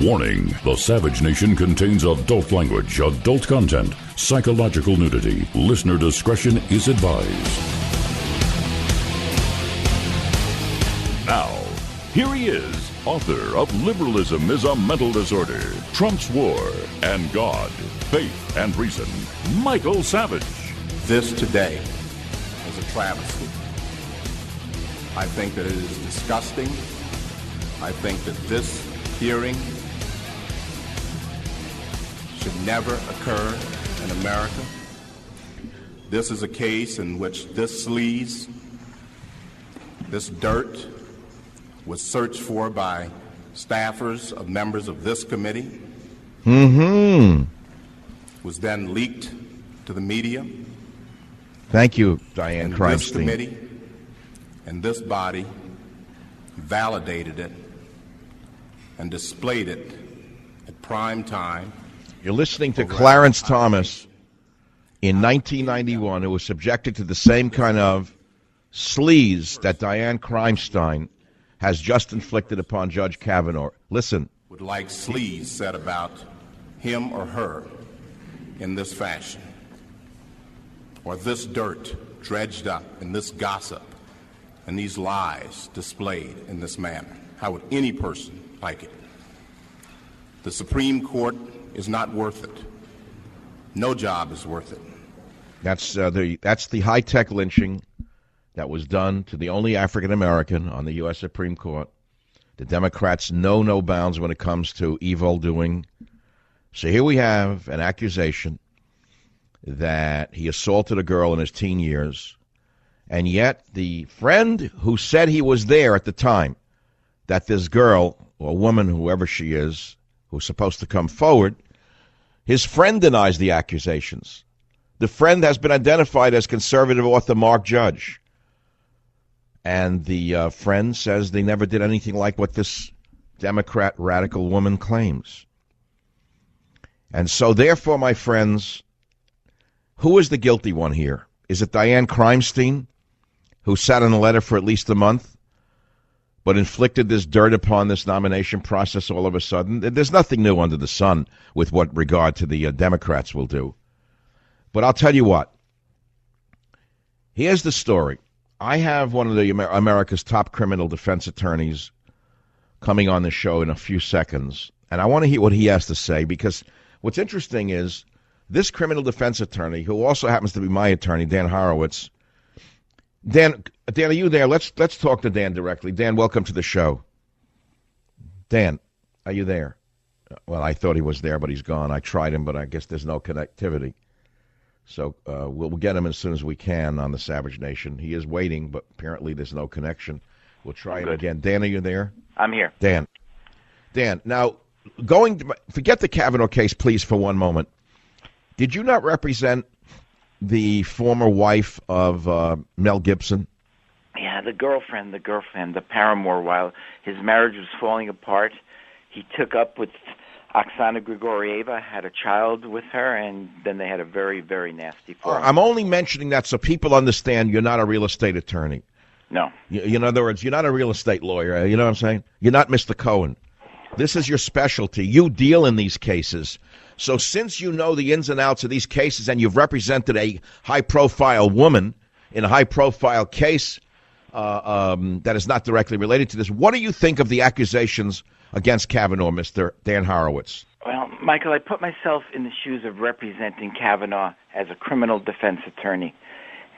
Warning, the Savage Nation contains adult language, adult content, psychological nudity. Listener discretion is advised. Now, here he is, author of Liberalism is a Mental Disorder, Trump's War, and God, Faith, and Reason, Michael Savage. This today is a travesty. I think that it is disgusting. I think that this hearing should never occur in America. This is a case in which this sleaze, this dirt, was searched for by staffers of members of this committee. Was then leaked to the media. Thank you, Dianne Kreinstein. This committee and this body validated it and displayed it at prime time. You're listening to Clarence Thomas in 1991, who was subjected to the same kind of sleaze that Dianne Kreinstein has just inflicted upon Judge Kavanaugh. Listen. Would like sleaze said about him or her in this fashion, or this dirt dredged up, and this gossip and these lies displayed in this manner. How would any person like it? The Supreme Court is not worth it. No job is worth it. That's the high-tech lynching that was done to the only African American on the U.S. Supreme Court. The Democrats know no bounds when it comes to evil doing. So here we have an accusation that he assaulted a girl in his teen years, and yet the friend who said he was there at the time, that this girl, or woman, whoever she is, who's supposed to come forward, his friend denies the accusations. The friend has been identified as conservative author Mark Judge. And the friend says they never did anything like what this Democrat radical woman claims. And so, therefore, my friends, who is the guilty one here? Is it Dianne Kreinstein, who sat on a letter for at least a month, but inflicted this dirt upon this nomination process all of a sudden? There's nothing new under the sun with what regard to the Democrats will do. But I'll tell you what. Here's the story. I have one of the America's top criminal defense attorneys coming on the show in a few seconds, and I want to hear what he has to say, because what's interesting is this criminal defense attorney, who also happens to be my attorney, Dan Horowitz. Dan, are you there? Let's talk to Dan directly. Dan, welcome to the show. Dan, are you there? Well, I thought he was there, but he's gone. I tried him, but I guess there's no connectivity. So we'll get him as soon as we can on the Savage Nation. He is waiting, but apparently there's no connection. We'll try him again. Dan, are you there? I'm here. Dan, now, forget the Kavanaugh case, please, for one moment. Did you not represent the former wife of Mel Gibson? Yeah, the girlfriend, the paramour, while his marriage was falling apart. He took up with Oksana Grigorieva, had a child with her, and then they had a very, very nasty fall. I'm only mentioning that so people understand you're not a real estate attorney. No. In other words, you're not a real estate lawyer. You know what I'm saying? You're not Mr. Cohen. This is your specialty. You deal in these cases. So since you know the ins and outs of these cases and you've represented a high-profile woman in a high-profile case that is not directly related to this, what do you think of the accusations against Kavanaugh, Mr. Dan Horowitz? Well, Michael, I put myself in the shoes of representing Kavanaugh as a criminal defense attorney.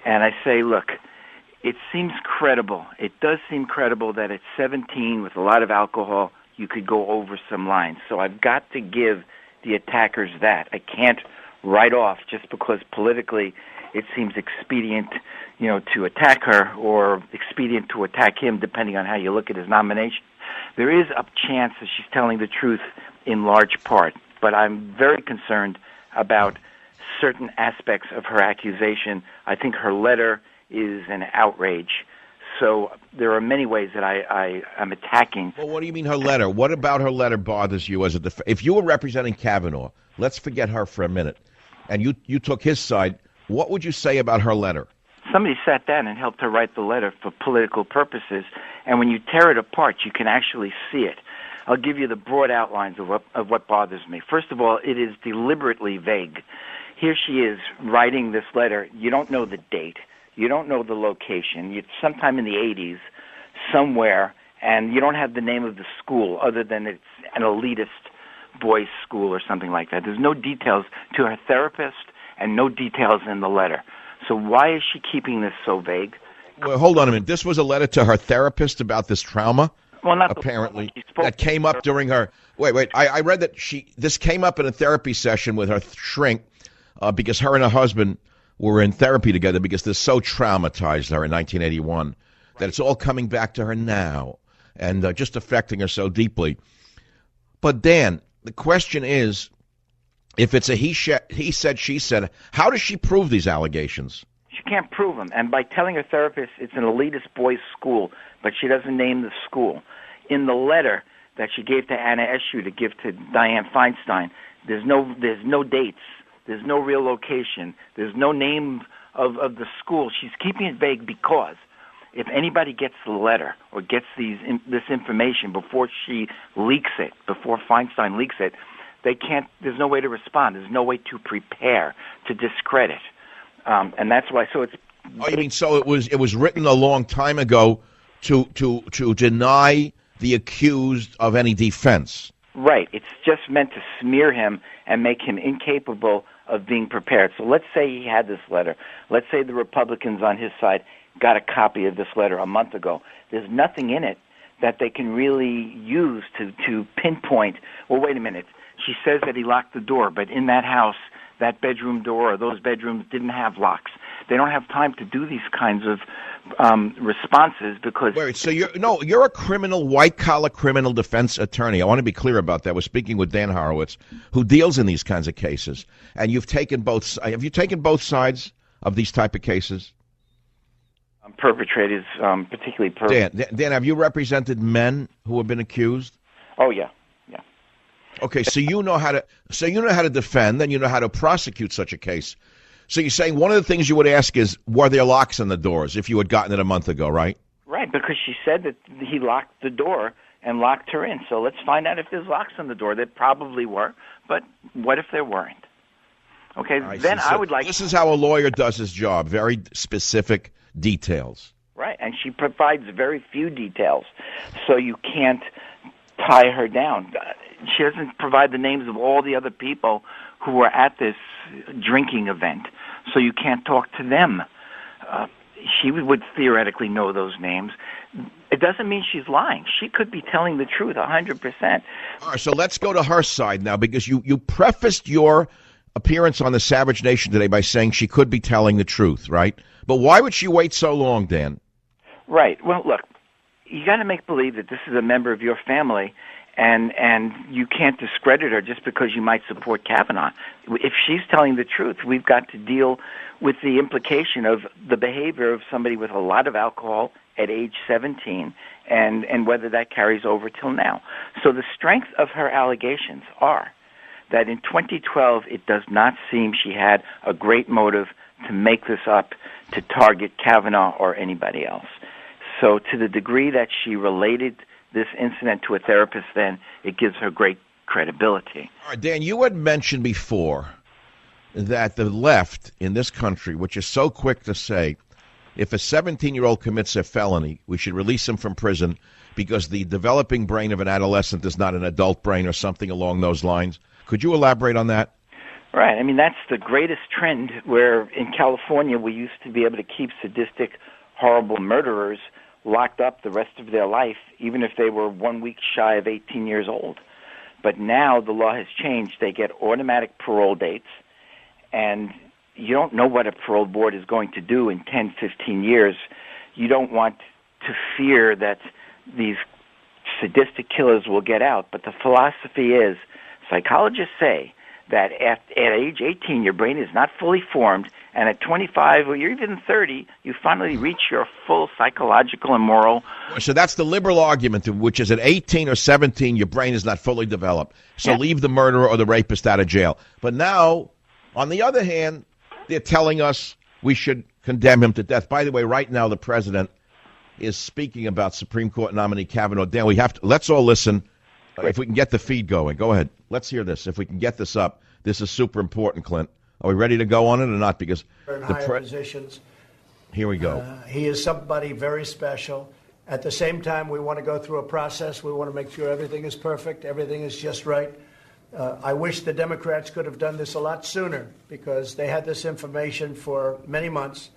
And I say, look, it seems credible. It does seem credible that at 17 with a lot of alcohol, you could go over some lines. So I've got to give the attackers that. I can't write off just because politically it seems expedient, to attack her or expedient to attack him, depending on how you look at his nomination. There is a chance that she's telling the truth in large part, but I'm very concerned about certain aspects of her accusation. I think her letter is an outrage. So there are many ways that I am attacking. Well, what do you mean her letter? What about her letter bothers you as a if you were representing Kavanaugh, let's forget her for a minute, and you took his side, what would you say about her letter? Somebody sat down and helped her write the letter for political purposes, and when you tear it apart, you can actually see it. I'll give you the broad outlines of what bothers me. First of all, it is deliberately vague. Here she is writing this letter. You don't know the date. You don't know the location. It's sometime in the 80s, somewhere, and you don't have the name of the school other than it's an elitist boys' school or something like that. There's no details to her therapist and no details in the letter. So why is she keeping this so vague? Well, hold on a minute. This was a letter to her therapist about this trauma? Well, not apparently. That came up during her... Wait. I read that this came up in a therapy session with her shrink because her and her husband were in therapy together because this so traumatized her in 1981 that it's all coming back to her now and just affecting her so deeply. But, Dan, the question is, if it's a he said, she said, how does she prove these allegations? She can't prove them. And by telling her therapist it's an elitist boys' school, but she doesn't name the school. In the letter that she gave to Anna Eshoo to give to Dianne Feinstein, there's no dates. There's no real location. There's no name of the school. She's keeping it vague because if anybody gets the letter or gets this information before she leaks it, before Feinstein leaks it, they can't. There's no way to respond. There's no way to prepare to discredit, and that's why. So it's. Oh, you mean so it was written a long time ago to deny the accused of any defense? Right. It's just meant to smear him and make him incapable of being prepared. So let's say he had this letter. Let's say the Republicans on his side got a copy of this letter a month ago. There's nothing in it that they can really use to pinpoint, well, wait a minute. She says that he locked the door, but in that house, that bedroom door or those bedrooms didn't have locks. They don't have time to do these kinds of responses because... Wait, so you're a criminal, white-collar criminal defense attorney. I want to be clear about that. We're speaking with Dan Horowitz, who deals in these kinds of cases. And have you taken both sides of these type of cases? Perpetrators, particularly perpetrators. Dan, have you represented men who have been accused? Oh, yeah. Okay, so you know how to defend, and you know how to prosecute such a case. So you're saying one of the things you would ask is, were there locks on the doors if you had gotten it a month ago, right? Right, because she said that he locked the door and locked her in. So let's find out if there's locks on the door. There probably were, but what if there weren't? Okay, then I would like... This is how a lawyer does his job, very specific details. Right, and she provides very few details, so you can't tie her down. She doesn't provide the names of all the other people who were at this drinking event, so you can't talk to them. She would theoretically know those names. It doesn't mean she's lying. She could be telling the truth 100%. All right, so let's go to her side now, because you prefaced your appearance on the Savage Nation today by saying she could be telling the truth, right? But why would she wait so long, Dan? Right. Well, look, you got to make believe that this is a member of your family, and you can't discredit her just because you might support Kavanaugh. If she's telling the truth, we've got to deal with the implication of the behavior of somebody with a lot of alcohol at age 17 and whether that carries over till now. So the strength of her allegations are that in 2012 it does not seem she had a great motive to make this up to target Kavanaugh or anybody else. So to the degree that she related this incident to a therapist, then it gives her great credibility. All right, Dan, you had mentioned before that the left in this country, which is so quick to say, if a 17-year-old commits a felony, we should release him from prison because the developing brain of an adolescent is not an adult brain or something along those lines. Could you elaborate on that? Right. I mean, that's the greatest trend where in California we used to be able to keep sadistic, horrible murderers locked up the rest of their life, even if they were 1 week shy of 18 years old. But now the law has changed. They get automatic parole dates, and you don't know what a parole board is going to do in 10, 15 years. You don't want to fear that these sadistic killers will get out. But the philosophy is, psychologists say that at age 18, your brain is not fully formed, and at 25 or even 30, you finally reach your full psychological and moral. So that's the liberal argument, which is at 18 or 17, your brain is not fully developed. So leave the murderer or the rapist out of jail. But now, on the other hand, they're telling us we should condemn him to death. By the way, right now the president is speaking about Supreme Court nominee Kavanaugh. Dan, let's all listen If we can get the feed going, go ahead. Let's hear this. If we can get this up, this is super important, Clint. Are we ready to go on it or not? Because in higher positions. Here we go. He is somebody very special. At the same time, we want to go through a process. We want to make sure everything is perfect, everything is just right. I wish the Democrats could have done this a lot sooner because they had this information for many months,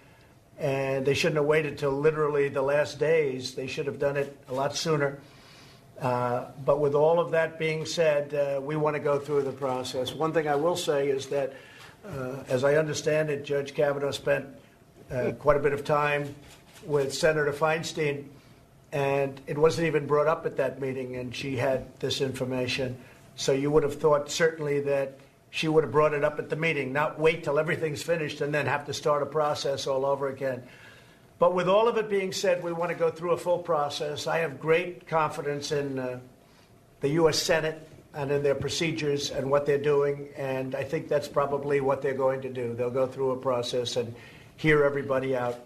and they shouldn't have waited till literally the last days. They should have done it a lot sooner. But with all of that being said, we want to go through the process. One thing I will say is that, as I understand it, Judge Kavanaugh spent quite a bit of time with Senator Feinstein, and it wasn't even brought up at that meeting, and she had this information. So you would have thought certainly that she would have brought it up at the meeting, not wait till everything's finished and then have to start a process all over again. But with all of it being said, we want to go through a full process. I have great confidence in the U.S. Senate and in their procedures and what they're doing, and I think that's probably what they're going to do. They'll go through a process and hear everybody out.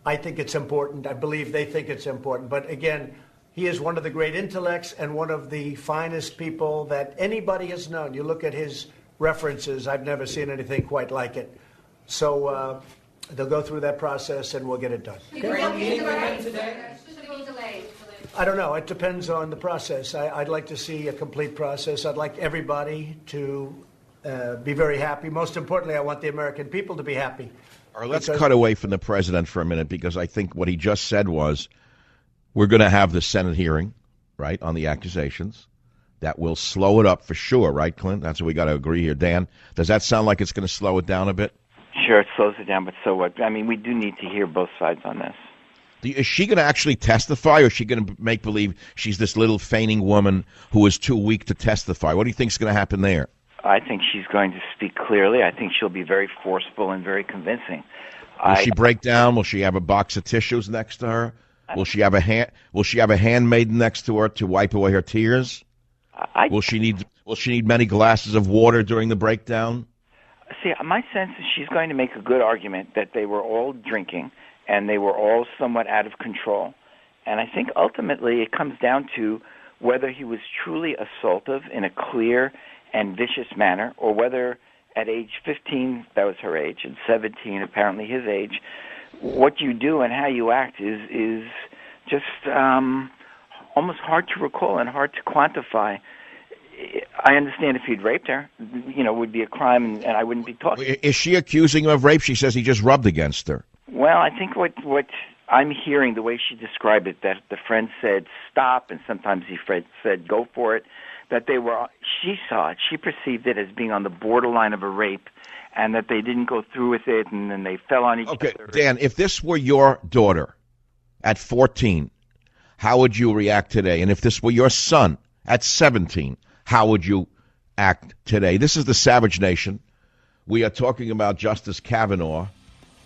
I think it's important. I believe they think it's important. But again, he is one of the great intellects and one of the finest people that anybody has known. You look at his references, I've never seen anything quite like it. So they'll go through that process and we'll get it done. I don't know. It depends on the process. I'd like to see a complete process. I'd like everybody to be very happy. Most importantly, I want the American people to be happy. All right, let's cut away from the president for a minute because I think what he just said was we're going to have the Senate hearing, right, on the accusations. That will slow it up for sure, right, Clint? That's what we got to agree here. Dan, does that sound like it's going to slow it down a bit? Sure, it slows it down, but so what? I mean, we do need to hear both sides on this. Is she going to actually testify, or is she going to make believe she's this little feigning woman who is too weak to testify? What do you think is going to happen there? I think she's going to speak clearly. I think she'll be very forceful and very convincing. Will she break down? Will she have a box of tissues next to her? Will she have a handmaiden next to her to wipe away her tears? Will she need many glasses of water during the breakdown? See, my sense is she's going to make a good argument that they were all drinking and they were all somewhat out of control. And I think ultimately it comes down to whether he was truly assaultive in a clear and vicious manner, or whether at age 15, that was her age, and 17, apparently his age, what you do and how you act is just almost hard to recall and hard to quantify. I understand if he'd raped her, it would be a crime, and I wouldn't be talking. Is she accusing him of rape? She says he just rubbed against her. Well, I think what I'm hearing, the way she described it, that the friend said stop, and sometimes he said go for it, that she saw it, she perceived it as being on the borderline of a rape, and that they didn't go through with it, and then they fell on each other. Okay, Dan, if this were your daughter at 14, how would you react today? And if this were your son at 17, how would you act today? This is the Savage Nation. We are talking about Justice Kavanaugh,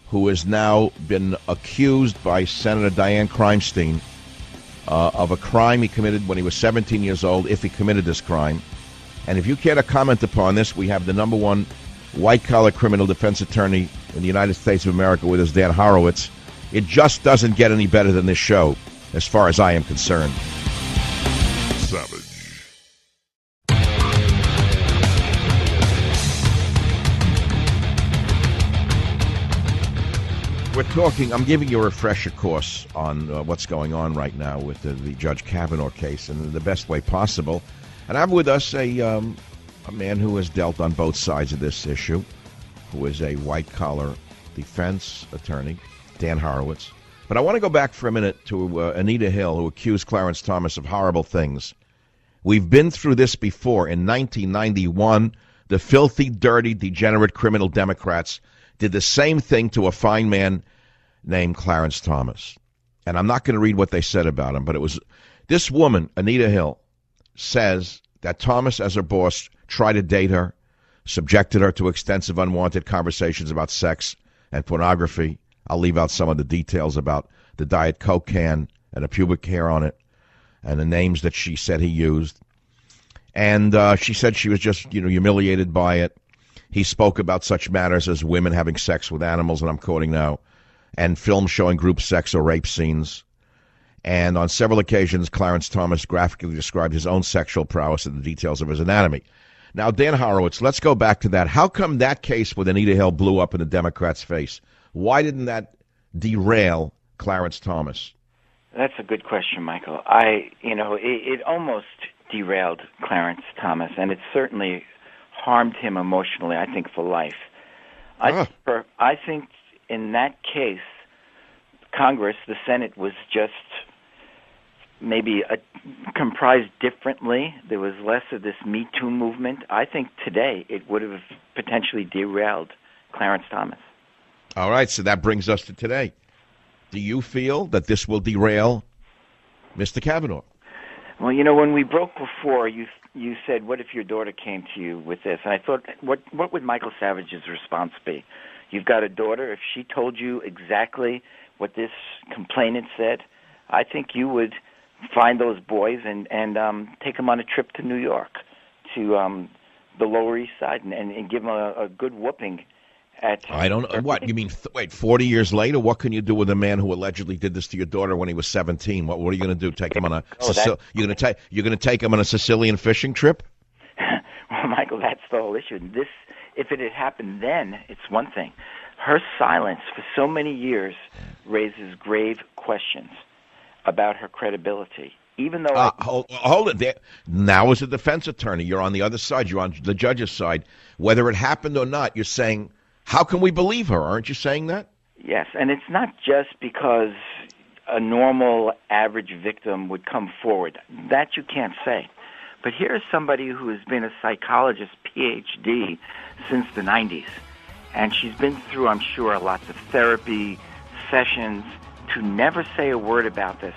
who has now been accused by Senator Dianne Feinstein of a crime he committed when he was 17 years old, if he committed this crime. And if you care to comment upon this, we have the number one white-collar criminal defense attorney in the United States of America with us, Dan Horowitz. It just doesn't get any better than this show, as far as I am concerned. Savage. We're talking, I'm giving you a refresher course on what's going on right now with the Judge Kavanaugh case in the best way possible. And I'm with us a man who has dealt on both sides of this issue, who is a white-collar defense attorney, Dan Horowitz. But I want to go back for a minute to Anita Hill, who accused Clarence Thomas of horrible things. We've been through this before. In 1991, the filthy, dirty, degenerate criminal Democrats did the same thing to a fine man named Clarence Thomas. And I'm not going to read what they said about him, but it was this woman, Anita Hill, says that Thomas, as her boss, tried to date her, subjected her to extensive unwanted conversations about sex and pornography. I'll leave out some of the details about the Diet Coke can and the pubic hair on it and the names that she said he used. And she said she was just, humiliated by it. He spoke about such matters as women having sex with animals, and I'm quoting now, and films showing group sex or rape scenes. And on several occasions, Clarence Thomas graphically described his own sexual prowess and the details of his anatomy. Now, Dan Horowitz, let's go back to that. How come that case with Anita Hill blew up in the Democrats' face? Why didn't that derail Clarence Thomas? That's a good question, Michael. It almost derailed Clarence Thomas, and it certainly harmed him emotionally, I think, for life. I think in that case, Congress, the Senate, was just maybe comprised differently. There was less of this Me Too movement. I think today it would have potentially derailed Clarence Thomas. All right, so that brings us to today. Do you feel that this will derail Mr. Kavanaugh? Well, when we broke before, you said, what if your daughter came to you with this? And I thought, what would Michael Savage's response be? You've got a daughter. If she told you exactly what this complainant said, I think you would find those boys and take them on a trip to New York, to the Lower East Side, and give them a good whooping. I don't know. What? You mean, 40 years later, what can you do with a man who allegedly did this to your daughter when he was 17? What are you going to do? Take him on a you're going to take him on a Sicilian fishing trip? Well, Michael, that's the whole issue. If it had happened then, it's one thing. Her silence for so many years raises grave questions about her credibility. Even though hold it there. Now, as a defense attorney, you're on the other side. You're on the judge's side. Whether it happened or not, you're saying, how can we believe her? Aren't you saying that? Yes, and it's not just because a normal, average victim would come forward. That you can't say. But here's somebody who has been a psychologist, PhD, since the 90s. And she's been through, I'm sure, lots of therapy sessions. To never say a word about this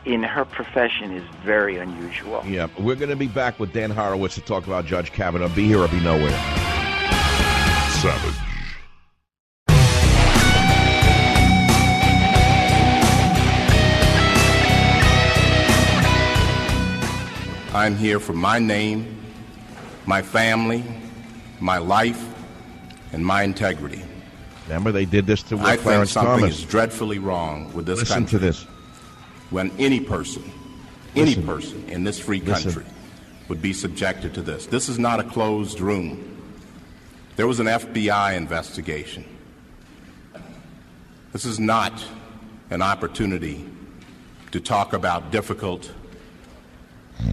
in her profession is very unusual. Yeah, we're going to be back with Dan Horowitz to talk about Judge Kavanaugh. Be here or be nowhere. Savage. I'm here for my name, my family, my life, and my integrity. Remember, they did this to I Clarence think something Thomas. is dreadfully wrong with this Listen country. to this. When any person in this free country would be subjected to this. This is not a closed room. There was an FBI investigation. This is not an opportunity to talk about difficult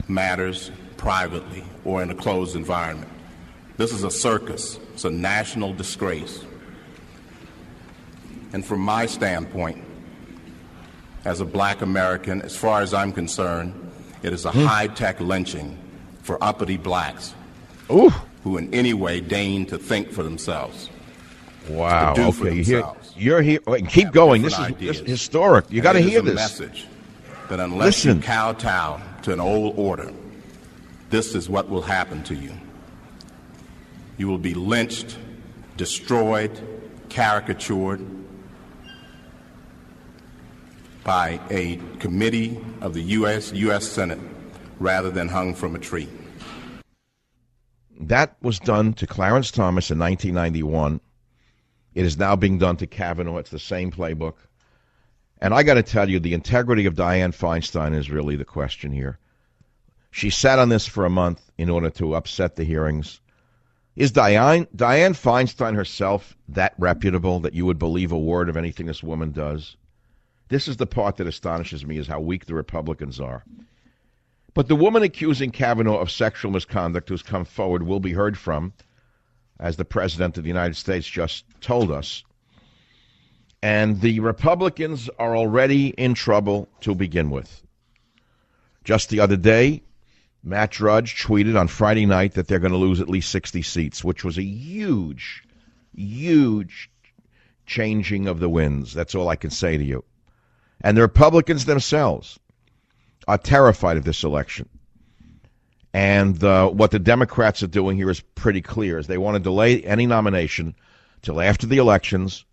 matters privately or in a closed environment. This is a circus. It's a national disgrace. And from my standpoint, as a black American, as far as I'm concerned, it is a high-tech lynching for uppity blacks who in any way deign to think for themselves. Wow. To do for Okay, themselves. you're here. Wait, keep going. This is historic. You got to hear this. Message that unless you kowtow to an old order, this is what will happen to you. You will be lynched, destroyed, caricatured by a committee of the U.S. Senate rather than hung from a tree. That was done to Clarence Thomas in 1991. It is now being done to Kavanaugh. It's the same playbook. And I got to tell you, the integrity of Dianne Feinstein is really the question here. She sat on this for a month in order to upset the hearings. Is Dianne Feinstein herself that reputable that you would believe a word of anything this woman does? This is the part that astonishes me, is how weak the Republicans are. But the woman accusing Kavanaugh of sexual misconduct who's come forward will be heard from, as the President of the United States just told us. And the Republicans are already in trouble to begin with. Just the other day, Matt Drudge tweeted on Friday night that they're going to lose at least 60 seats, which was a huge, huge changing of the winds. That's all I can say to you. And the Republicans themselves are terrified of this election. And what the Democrats are doing here is pretty clear, is they want to delay any nomination till after the elections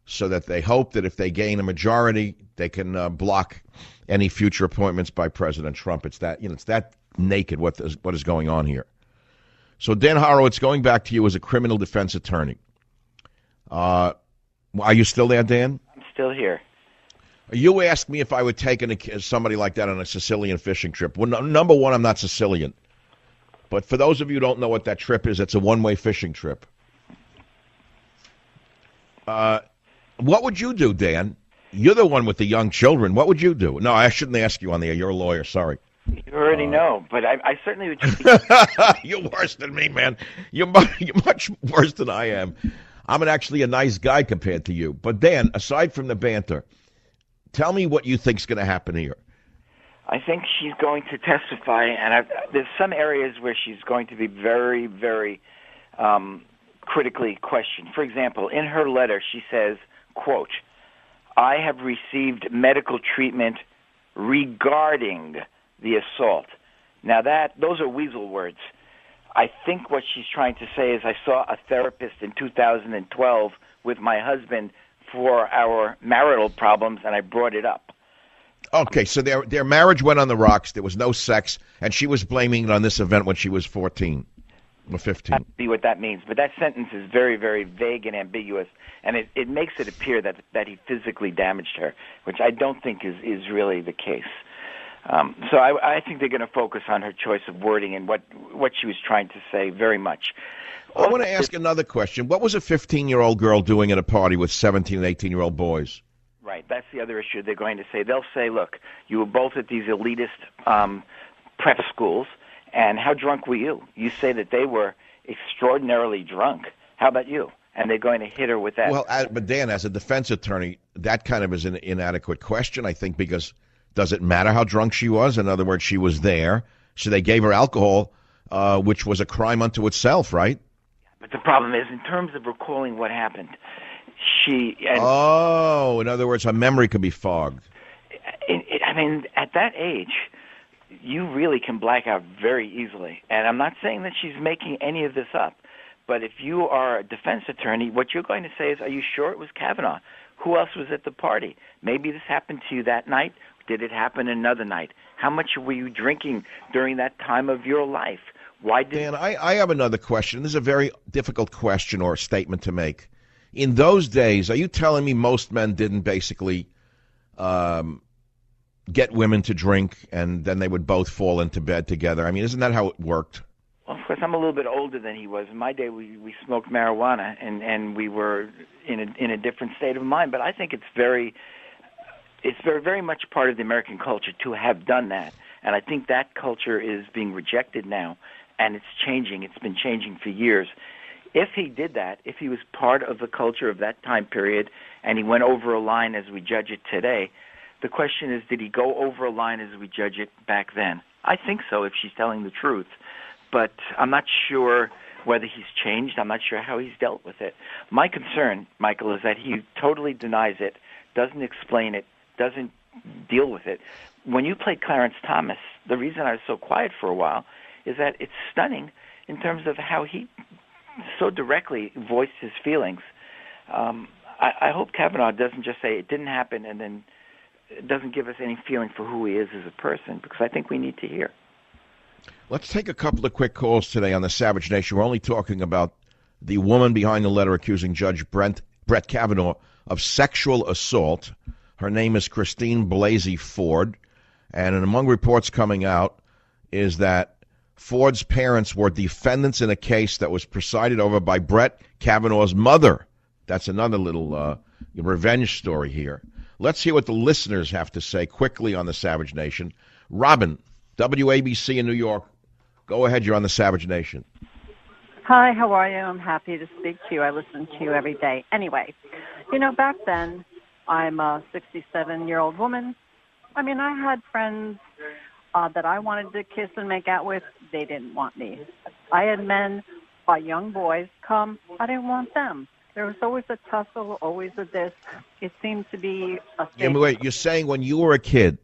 so that they hope that if they gain a majority, they can block any future appointments by President Trump. It's that, it's that naked what is going on here. So, Dan Horowitz, going back to you as a criminal defense attorney. Are you still there, Dan? I'm still here. You asked me if I would take somebody like that on a Sicilian fishing trip. Well, number one, I'm not Sicilian. But for those of you who don't know what that trip is, it's a one-way fishing trip. What would you do, Dan? You're the one with the young children. What would you do? No, I shouldn't ask you on the air. You're a lawyer. Sorry. You already know, but I certainly would. You're worse than me, man. You're much worse than I am. I'm actually a nice guy compared to you. But Dan, aside from the banter, tell me what you think's going to happen here. I think she's going to testify, and there's some areas where she's going to be very, very critically questioned. For example, in her letter, she says, quote, "I have received medical treatment regarding the assault." Now those are weasel words. I think what she's trying to say is I saw a therapist in 2012 with my husband for our marital problems, and I brought it up. Okay, so their marriage went on the rocks. There was no sex, and she was blaming it on this event when she was 14 or 15. That be what that means, but that sentence is very, very vague and ambiguous, and it makes it appear that he physically damaged her, which I don't think is really the case. So I think they're going to focus on her choice of wording and what she was trying to say very much. I want to ask another question. What was a 15-year-old girl doing at a party with 17 and 18-year-old boys? Right, that's the other issue they're going to say. They'll say, look, you were both at these elitist prep schools, and how drunk were you? You say that they were extraordinarily drunk. How about you? And they're going to hit her with that. Well, but Dan, as a defense attorney, that kind of is an inadequate question, I think, because does it matter how drunk she was? In other words, she was there, so they gave her alcohol, which was a crime unto itself, right? But the problem is, in terms of recalling what happened, in other words, her memory could be fogged. I mean, at that age, you really can black out very easily. And I'm not saying that she's making any of this up, but if you are a defense attorney, what you're going to say is, are you sure it was Kavanaugh? Who else was at the party? Maybe this happened to you that night. Did it happen another night? How much were you drinking during that time of your life? Why did Dan, I have another question. This is a very difficult question or statement to make. In those days, are you telling me most men didn't basically get women to drink and then they would both fall into bed together? I mean, isn't that how it worked? Well, of course, I'm a little bit older than he was. In my day, we smoked marijuana, and we were in a different state of mind. But I think it's very, very much part of the American culture to have done that. And I think that culture is being rejected now, and it's changing. It's been changing for years. If he did that, if he was part of the culture of that time period, and he went over a line as we judge it today, the question is, did he go over a line as we judge it back then? I think so, if she's telling the truth. But I'm not sure whether he's changed. I'm not sure how he's dealt with it. My concern, Michael, is that he totally denies it, doesn't explain it, doesn't deal with it. When you played Clarence Thomas, the reason I was so quiet for a while is that it's stunning in terms of how he so directly voiced his feelings. I hope Kavanaugh doesn't just say it didn't happen and then it doesn't give us any feeling for who he is as a person, because I think we need to hear. Let's take a couple of quick calls today on the Savage Nation. We're only talking about the woman behind the letter accusing Judge Brett Kavanaugh of sexual assault. Her name is Christine Blasey Ford, and among reports coming out is that Ford's parents were defendants in a case that was presided over by Brett Kavanaugh's mother. That's another little revenge story here. Let's hear what the listeners have to say quickly on the Savage Nation. Robin, WABC in New York. Go ahead, you're on the Savage Nation. Hi, how are you? I'm happy to speak to you. I listen to you every day. Anyway, back then, I'm a 67-year-old woman. I mean, I had friends that I wanted to kiss and make out with. They didn't want me. I had men, young boys, come. I didn't want them. There was always a tussle, always a this. It seemed to be a thing. Wait, you're saying when you were a kid,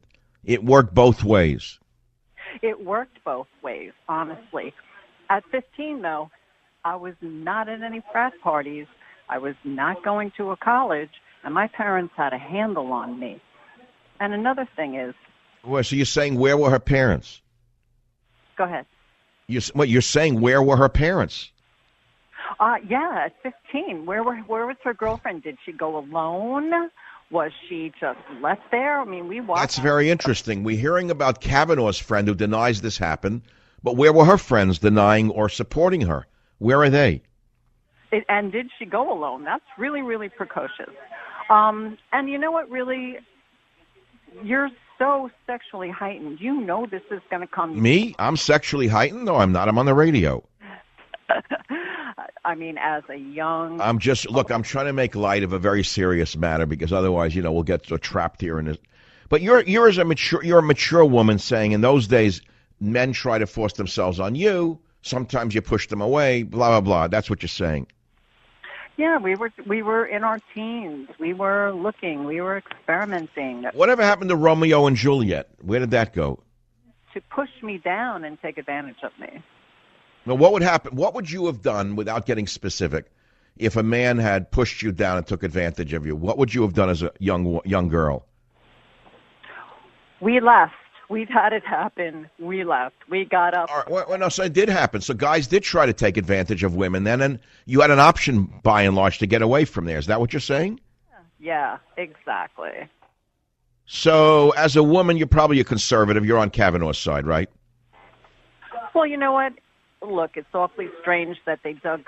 it worked both ways? It worked both ways, honestly. At 15, though, I was not at any frat parties. I was not going to a college, and my parents had a handle on me. And another thing is... Well, so you're saying where were her parents? Go ahead. You're saying where were her parents? Yeah, at 15. Where was her girlfriend? Did she go alone? Was she just left there? I mean, we watched. That's very interesting. We're hearing about Kavanaugh's friend who denies this happened, but where were her friends denying or supporting her? Where are they? And did she go alone? That's really, really precocious. And you know what, really, you're so sexually heightened. You know this is going to come. Me? I'm sexually heightened? No, I'm not. I'm on the radio. I mean, as a young... I'm trying to make light of a very serious matter because otherwise, we'll get so trapped here in this. But you're a mature woman saying in those days, men try to force themselves on you. Sometimes you push them away, blah, blah, blah. That's what you're saying. Yeah, we were in our teens. We were looking. We were experimenting. Whatever happened to Romeo and Juliet? Where did that go? To push me down and take advantage of me. Now, what would happen? What would you have done without getting specific if a man had pushed you down and took advantage of you? What would you have done as a young girl? We left. We'd had it happen. We left. We got up. All right, well, no, so it did happen. So guys did try to take advantage of women then, and you had an option, by and large, to get away from there. Is that what you're saying? Yeah, exactly. So as a woman, you're probably a conservative. You're on Kavanaugh's side, right? Well, you know what? Look, it's awfully strange that they dug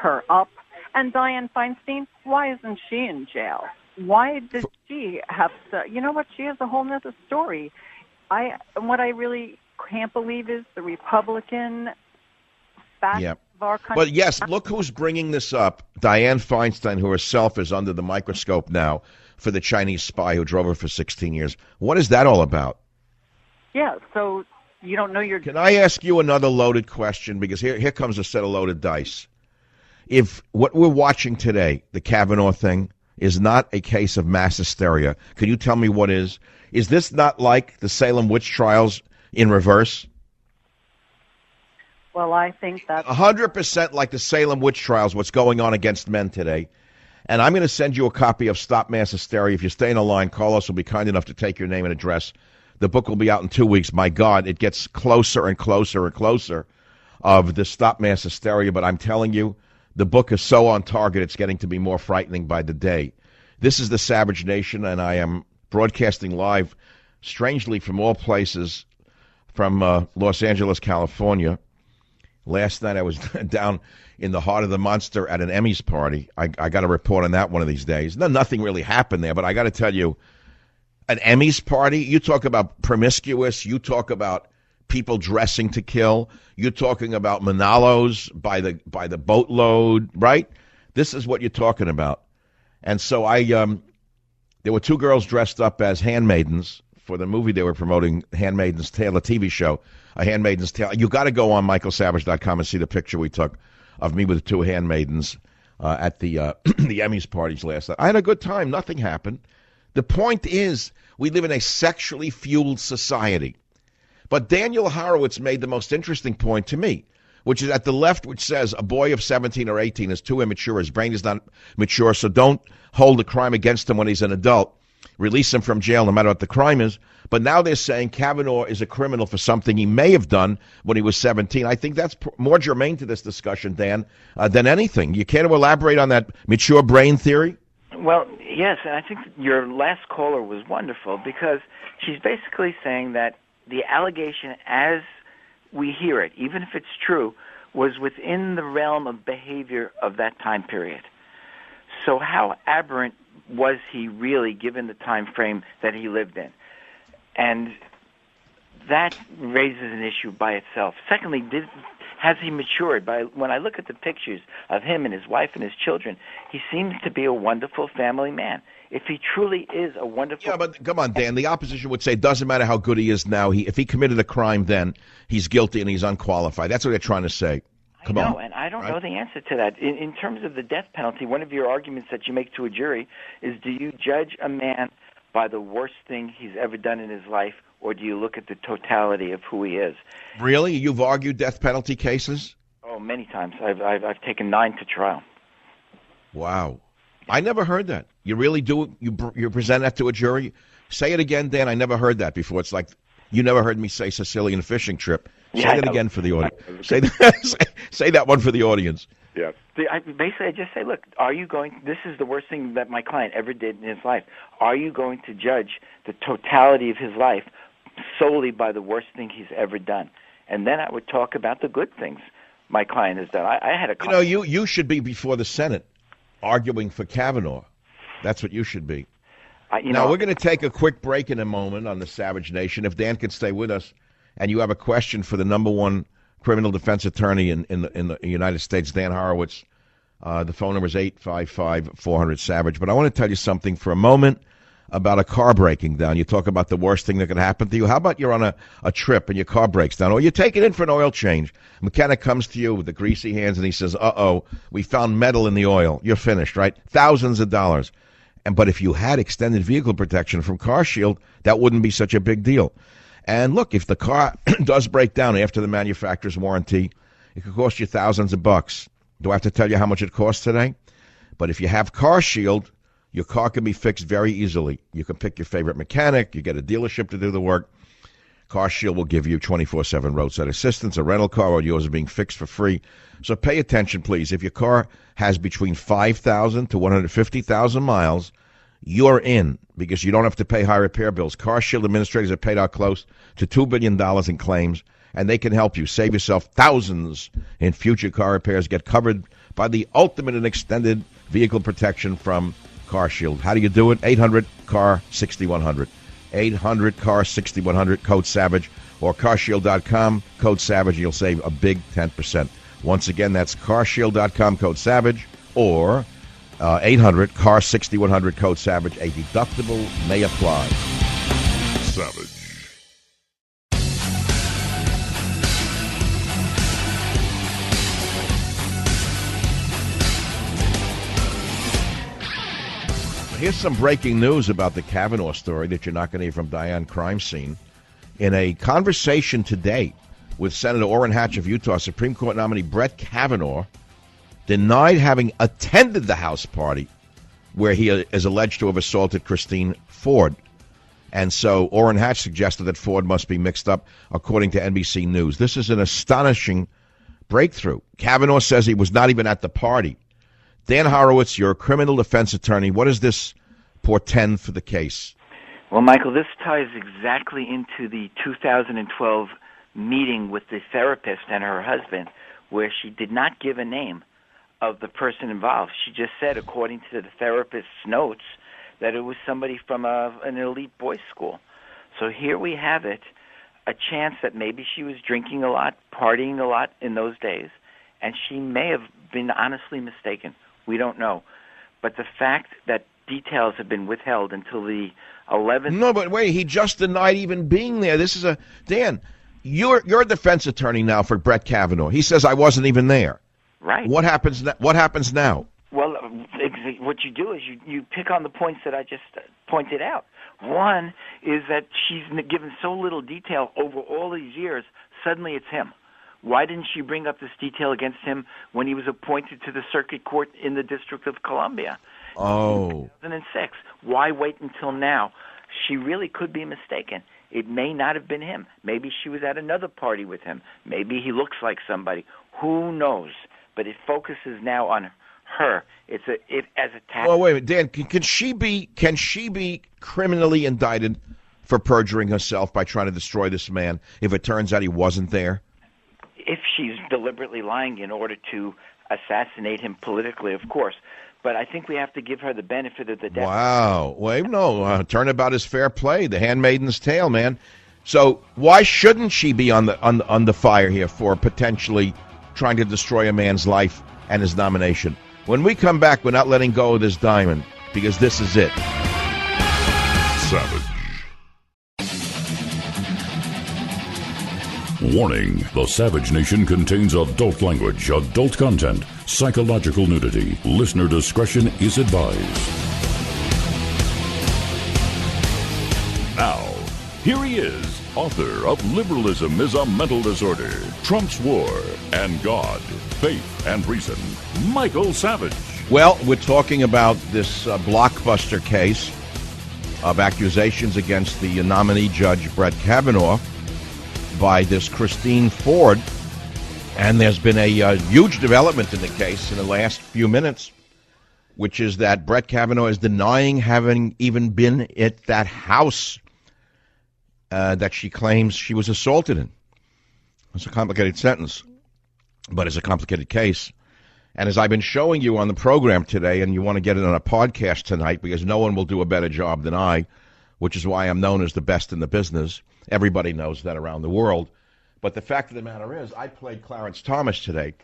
her up. And Dianne Feinstein, why isn't she in jail? Why did she have to? You know what? She has a whole other story. What I really can't believe is the Republican fact of our country. Well, yes, look who's bringing this up. Dianne Feinstein, who herself is under the microscope now for the Chinese spy who drove her for 16 years. What is that all about? Yeah, so you don't know your... Can I ask you another loaded question? Because here comes a set of loaded dice. If what we're watching today, the Kavanaugh thing, is not a case of mass hysteria, can you tell me what is? Is this not like the Salem witch trials in reverse? Well, I think that's 100% like the Salem witch trials, what's going on against men today. And I'm going to send you a copy of Stop Mass Hysteria. If you stay in the line, Carlos will be kind enough to take your name and address. The book will be out in 2 weeks. My God, it gets closer and closer and closer of the Stop Mass Hysteria. But I'm telling you, the book is so on target, it's getting to be more frightening by the day. This is the Savage Nation, and I am broadcasting live, strangely from all places, from Los Angeles, California. Last night I was down in the heart of the monster at an Emmys party. I got to report on that one of these days. Nothing really happened there, but I got to tell you, an Emmys party, you talk about promiscuous, you talk about people dressing to kill, you're talking about Manolos by the boatload, right? This is what you're talking about. And so there were two girls dressed up as handmaidens for the movie they were promoting, Handmaid's Tale, a TV show, A Handmaid's Tale. You got to go on michaelsavage.com and see the picture we took of me with the two handmaidens at the the Emmys parties last night. I had a good time. Nothing happened. The point is, we live in a sexually fueled society. But Daniel Horowitz made the most interesting point to me, which is at the left, which says a boy of 17 or 18 is too immature. His brain is not mature, so don't hold the crime against him when he's an adult. Release him from jail no matter what the crime is. But now they're saying Kavanaugh is a criminal for something he may have done when he was 17. I think that's more germane to this discussion, Dan, than anything. You care to elaborate on that mature brain theory? Well, yes, and I think your last caller was wonderful because she's basically saying that the allegation as we hear it, even if it's true, was within the realm of behavior of that time period. So how aberrant was he really given the time frame that he lived in? And that raises an issue by itself. Secondly, has he matured? When I look at the pictures of him and his wife and his children, he seems to be a wonderful family man. If he truly is a wonderful... Yeah, but come on, Dan. The opposition would say it doesn't matter how good he is now. If he committed a crime then, he's guilty and he's unqualified. That's what they're trying to say. Come on. And I don't know the answer to that. In terms of the death penalty, one of your arguments that you make to a jury is, do you judge a man by the worst thing he's ever done in his life, or do you look at the totality of who he is? Really? You've argued death penalty cases? Oh, many times. I've taken 9 to trial. Wow. I never heard that. You really do? You present that to a jury? Say it again, Dan. I never heard that before. It's like you never heard me say Sicilian fishing trip. Say it again for the audience. Say that one for the audience. Yes. Basically, I just say, look, are you going? This is the worst thing that my client ever did in his life. Are you going to judge the totality of his life solely by the worst thing he's ever done? And then I would talk about the good things my client has done. I had a client. You should be before the Senate arguing for Kavanaugh. That's what you should be. Now, we're going to take a quick break in a moment on the Savage Nation. If Dan can stay with us, and you have a question for the number one criminal defense attorney in the United States, Dan Horowitz, the phone number is 855-400-SAVAGE. But I want to tell you something for a moment about a car breaking down. You talk about the worst thing that can happen to you. How about you're on a trip and your car breaks down, or you're taking it in for an oil change. A mechanic comes to you with the greasy hands and he says, we found metal in the oil. You're finished, right? Thousands of dollars. But if you had extended vehicle protection from CarShield, that wouldn't be such a big deal. And look, if the car does break down after the manufacturer's warranty, it could cost you thousands of bucks. Do I have to tell you how much it costs today? But if you have CarShield, your car can be fixed very easily. You can pick your favorite mechanic. You get a dealership to do the work. CarShield will give you 24/7 roadside assistance. A rental car or yours is being fixed for free. So pay attention, please. If your car has between 5,000 to 150,000 miles, you're in, because you don't have to pay high repair bills. CarShield administrators have paid out close to $2 billion in claims, and they can help you save yourself thousands in future car repairs. Get covered by the ultimate and extended vehicle protection from CarShield. How do you do it? 800-CAR-6100. 800-CAR-6100, code SAVAGE, or carshield.com, code SAVAGE. You'll save a big 10%. Once again, that's carshield.com, code SAVAGE, or 800-CAR-6100, code SAVAGE. A deductible may apply. Savage. Here's some breaking news about the Kavanaugh story that you're not going to hear from Diane Crime Scene. In a conversation today with Senator Orrin Hatch of Utah, Supreme Court nominee Brett Kavanaugh denied having attended the House party where he is alleged to have assaulted Christine Ford. And so Orrin Hatch suggested that Ford must be mixed up, according to NBC News. This is an astonishing breakthrough. Kavanaugh says he was not even at the party. Dan Horowitz, you're a criminal defense attorney. What does this portend for the case? Well, Michael, this ties exactly into the 2012 meeting with the therapist and her husband, where she did not give a name of the person involved. She just said, according to the therapist's notes, that it was somebody from an elite boys' school. So here we have it, a chance that maybe she was drinking a lot, partying a lot in those days, and she may have been honestly mistaken. We don't know. But the fact that details have been withheld until the 11th... No, but wait, he just denied even being there. This is Dan, you're a defense attorney now for Brett Kavanaugh. He says, I wasn't even there. Right. What happens now? Well, what you do is you pick on the points that I just pointed out. One is that she's given so little detail over all these years, suddenly it's him. Why didn't she bring up this detail against him when he was appointed to the circuit court in the District of Columbia? Oh. 2006. Why wait until now? She really could be mistaken. It may not have been him. Maybe she was at another party with him. Maybe he looks like somebody. Who knows? But it focuses now on her. It as a tax. Well, wait a minute, Dan. Can she be criminally indicted for perjuring herself by trying to destroy this man if it turns out he wasn't there? If she's deliberately lying in order to assassinate him politically, of course. But I think we have to give her the benefit of the doubt. Wow. Wait, no. Turnabout is fair play. The handmaiden's tale, man. So why shouldn't she be on the fire here for potentially trying to destroy a man's life and his nomination? When we come back, we're not letting go of this diamond, because this is it. Savage. Warning, the Savage Nation contains adult language, adult content, psychological nudity. Listener discretion is advised. Now, here he is, author of Liberalism is a Mental Disorder, Trump's War, and God, Faith, and Reason, Michael Savage. Well, we're talking about this blockbuster case of accusations against the nominee judge, Brett Kavanaugh, by this Christine Ford, And there's been a huge development in the case in the last few minutes, which is that Brett Kavanaugh is denying having even been at that house that she claims she was assaulted in. It's a complicated sentence, but it's a complicated case. And as I've been showing you on the program today, and you want to get it on a podcast tonight because no one will do a better job than I, which is why I'm known as the best in the business. Everybody knows that around the world. But the fact of the matter is, I played Clarence Thomas today,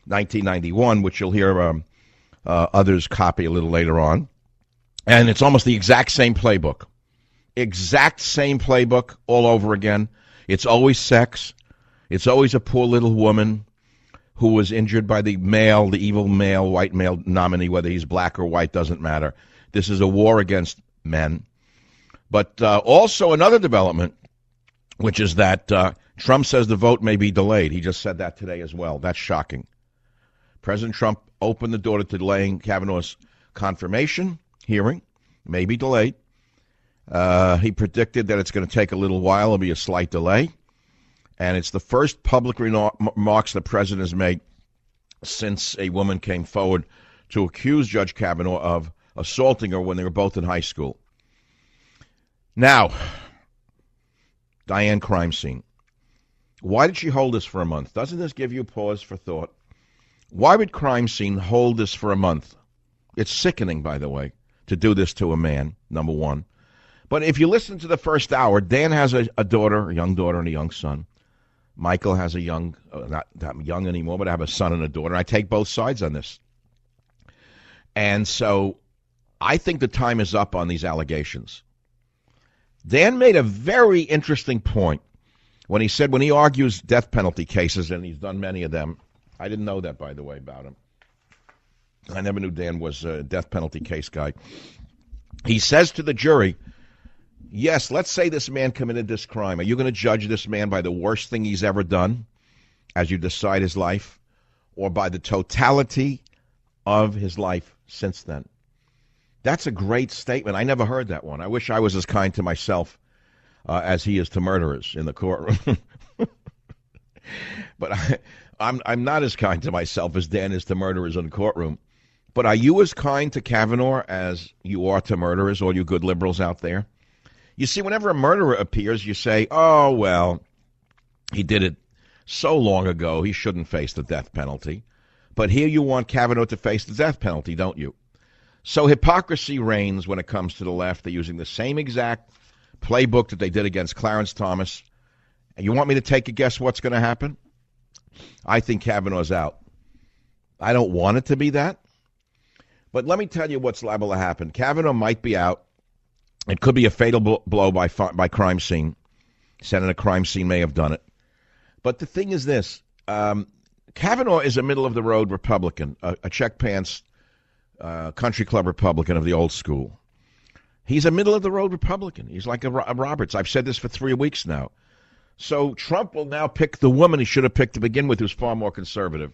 1991, which you'll hear others copy a little later on. And it's almost the exact same playbook. Exact same playbook all over again. It's always sex. It's always a poor little woman who was injured by the evil male, white male nominee, whether he's black or white, doesn't matter. This is a war against men. But also another development, which is that Trump says the vote may be delayed. He just said that today as well. That's shocking. President Trump opened the door to delaying Kavanaugh's confirmation hearing, may be delayed. He predicted that it's going to take a little while. There'll be a slight delay. And it's the first public remarks the president has made since a woman came forward to accuse Judge Kavanaugh of assaulting her when they were both in high school. Now, Diane crime scene. Why did she hold this for a month? Doesn't this give you pause for thought? Why would crime scene hold this for a month? It's sickening, by the way, to do this to a man, number one. But if you listen to the first hour, Dan has a daughter, a young daughter and a young son. Michael has a young, not that young anymore, but I have a son and a daughter. I take both sides on this. And so I think the time is up on these allegations. Dan made a very interesting point when he said when he argues death penalty cases, and he's done many of them. I didn't know that, by the way, about him. I never knew Dan was a death penalty case guy. He says to the jury, yes, let's say this man committed this crime. Are you going to judge this man by the worst thing he's ever done as you decide his life, or by the totality of his life since then? That's a great statement. I never heard that one. I wish I was as kind to myself as he is to murderers in the courtroom. But I'm not as kind to myself as Dan is to murderers in the courtroom. But are you as kind to Kavanaugh as you are to murderers, all you good liberals out there? You see, whenever a murderer appears, you say, oh, well, he did it so long ago, he shouldn't face the death penalty. But here you want Kavanaugh to face the death penalty, don't you? So hypocrisy reigns when it comes to the left. They're using the same exact playbook that they did against Clarence Thomas. And you want me to take a guess what's going to happen? I think Kavanaugh's out. I don't want it to be that. But let me tell you what's liable to happen. Kavanaugh might be out. It could be a fatal blow by crime scene. Senator Crime Scene may have done it. But the thing is this. Kavanaugh is a middle-of-the-road Republican, a check-pants country club Republican of the old school. He's a middle-of-the-road Republican. He's like a Roberts. I've said this for 3 weeks now. So Trump will now pick the woman he should have picked to begin with, who's far more conservative.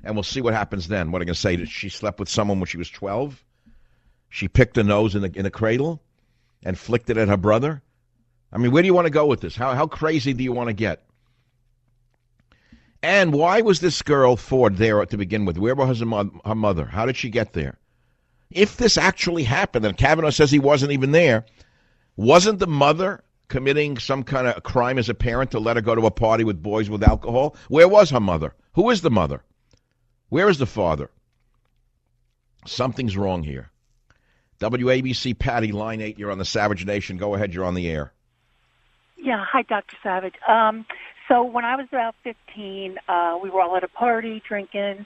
And we'll see what happens then. What are you going to say? That she slept with someone when she was 12? She picked a nose in the cradle and flicked it at her brother? I mean, where do you want to go with this? How crazy do you want to get? And why was this girl, Ford, there to begin with? Where was her mother? How did she get there? If this actually happened, and Kavanaugh says he wasn't even there, wasn't the mother committing some kind of crime as a parent to let her go to a party with boys with alcohol? Where was her mother? Who is the mother? Where is the father? Something's wrong here. WABC Patty, line 8, you're on the Savage Nation. Go ahead, you're on the air. Yeah, hi, Dr. Savage. So when I was about 15, we were all at a party drinking,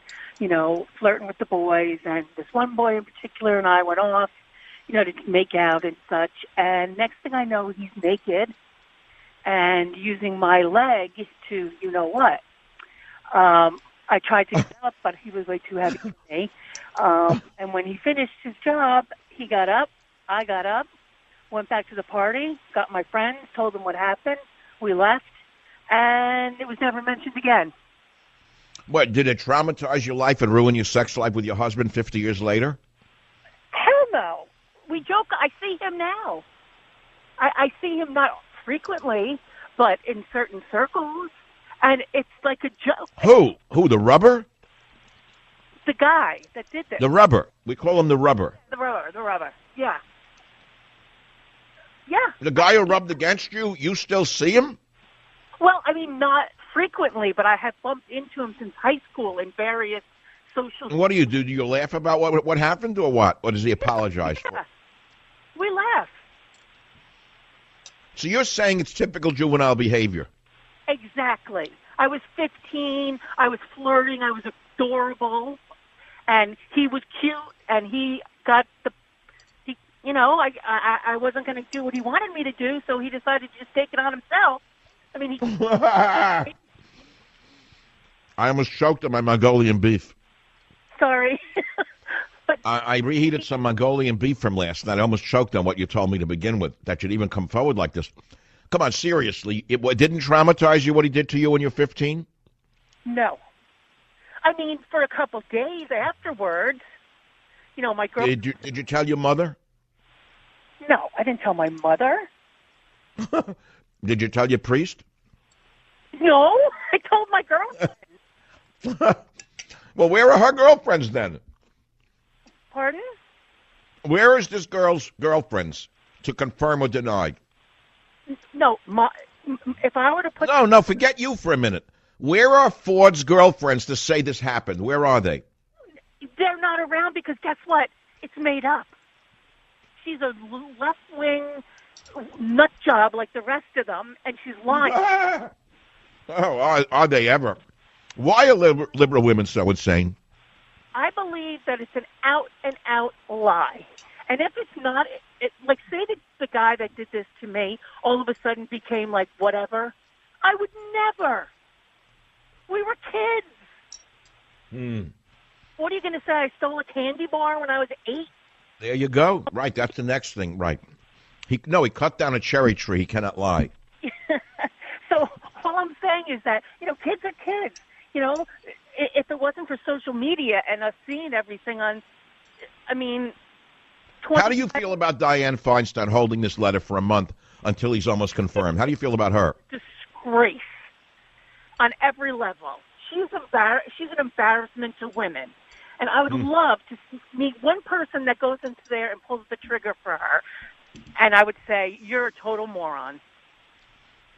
flirting with the boys, and this one boy in particular and I went off, to make out and such. And next thing I know, he's naked and using my leg to what. I tried to get up, but he was way too heavy for me. And when he finished his job, he got up, I got up, went back to the party, got my friends, told them what happened. We left, and it was never mentioned again. What, did it traumatize your life and ruin your sex life with your husband 50 years later? Hell no. We joke. I see him now. I see him not frequently, but in certain circles. And it's like a joke. Who? The rubber? The guy that did this. The rubber. We call him the rubber. The rubber. Yeah. Yeah. The guy who rubbed against you, you still see him? Well, I mean, not frequently, but I have bumped into him since high school in various social... And what do? Do you laugh about what happened or what? Or does he apologize Yeah. for? We laugh. So you're saying it's typical juvenile behavior? Exactly. I was 15. I was flirting. I was adorable. And he was cute. And he got I wasn't going to do what he wanted me to do, so he decided to just take it on himself. I mean, I almost choked on my Mongolian beef. Sorry. But I reheated some Mongolian beef from last night. I almost choked on what you told me to begin with, that you'd even come forward like this. Come on, seriously. It didn't traumatize you what he did to you when you were 15? no. I mean, for a couple days afterwards, my girl... Did you tell your mother? No, I didn't tell my mother. Did you tell your priest? No, I told my girlfriend. Well, where are her girlfriends then? Pardon? Where is this girl's girlfriends to confirm or deny? No, if I were to put... No, forget you for a minute. Where are Ford's girlfriends to say this happened? Where are they? They're not around because guess what? It's made up. She's a left-wing nut job like the rest of them, and she's lying. Oh, are they ever? Why are liberal women so insane? I believe that it's an out-and-out lie. And if it's not, like say that the guy that did this to me all of a sudden became like whatever, I would never. We were kids. What are you going to say? I stole a candy bar when I was 8? There you go. Right, that's the next thing. Right. He cut down a cherry tree. He cannot lie. So all I'm saying is that, kids are kids. If it wasn't for social media and us seeing everything on, How do you feel about Dianne Feinstein holding this letter for a month until he's almost confirmed? How do you feel about her? Disgrace on every level. She's an embarrassment to women. And I would love to meet one person that goes into there and pulls the trigger for her. And I would say, you're a total moron.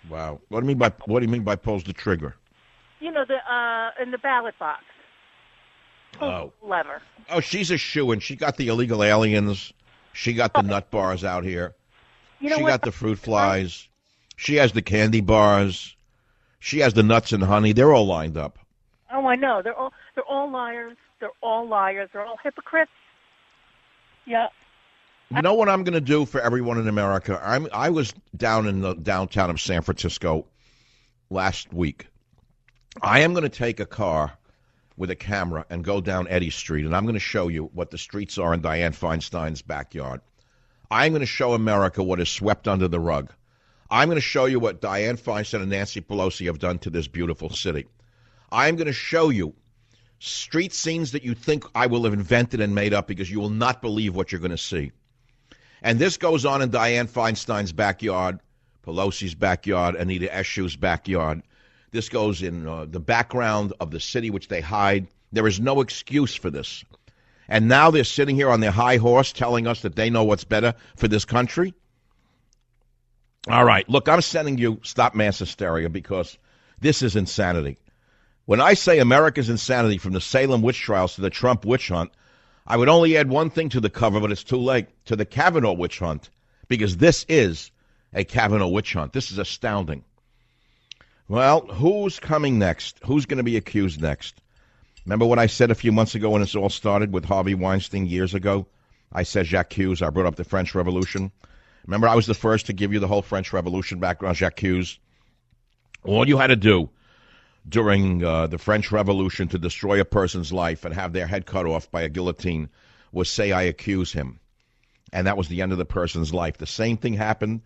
Wow. What do you mean by pulls the trigger? In the ballot box. Pull the lever. Oh, she's a shoo-in. She got the illegal aliens. She got the nut bars out here. She got the fruit flies. She has the candy bars. She has the nuts and honey. They're all lined up. Oh, I know. They're all liars. They're all liars. They're all hypocrites. Yeah. You know what I'm going to do for everyone in America? I was down in the downtown of San Francisco last week. I am going to take a car with a camera and go down Eddy Street, and I'm going to show you what the streets are in Dianne Feinstein's backyard. I'm going to show America what is swept under the rug. I'm going to show you what Dianne Feinstein and Nancy Pelosi have done to this beautiful city. I'm going to show you street scenes that you think I will have invented and made up because you will not believe what you're going to see. And this goes on in Dianne Feinstein's backyard, Pelosi's backyard, Anita Eshu's backyard. This goes in the background of the city which they hide. There is no excuse for this. And now they're sitting here on their high horse telling us that they know what's better for this country. All right, look, I'm sending you Stop Mass Hysteria because this is insanity. When I say America's insanity from the Salem witch trials to the Trump witch hunt, I would only add one thing to the cover, but it's too late, to the Kavanaugh witch hunt, because this is a Kavanaugh witch hunt. This is astounding. Well, who's coming next? Who's going to be accused next? Remember what I said a few months ago when this all started with Harvey Weinstein years ago? I said J'accuse. I brought up the French Revolution. Remember, I was the first to give you the whole French Revolution background, J'accuse. All you had to do during the French Revolution to destroy a person's life and have their head cut off by a guillotine was say, I accuse him. And that was the end of the person's life. The same thing happened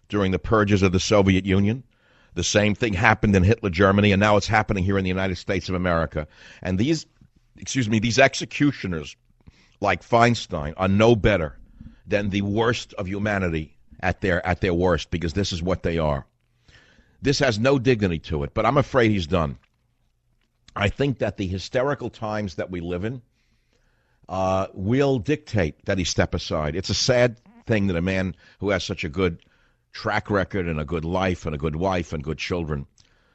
during the purges of the Soviet Union. The same thing happened in Hitler Germany, and now it's happening here in the United States of America. And these executioners like Feinstein are no better than the worst of humanity at their worst, because this is what they are. This has no dignity to it, but I'm afraid he's done. I think that the hysterical times that we live in will dictate that he step aside. It's a sad thing that a man who has such a good track record and a good life and a good wife and good children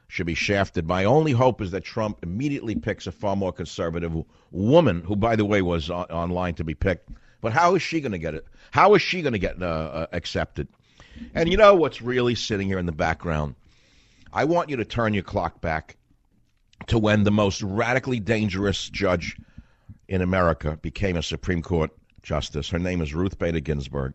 should be shafted. My only hope is that Trump immediately picks a far more conservative woman, who, by the way, was online to be picked. But how is she going to get it? How is she going to get accepted? And you know what's really sitting here in the background? I want you to turn your clock back to when the most radically dangerous judge in America became a Supreme Court justice. Her name is Ruth Bader Ginsburg.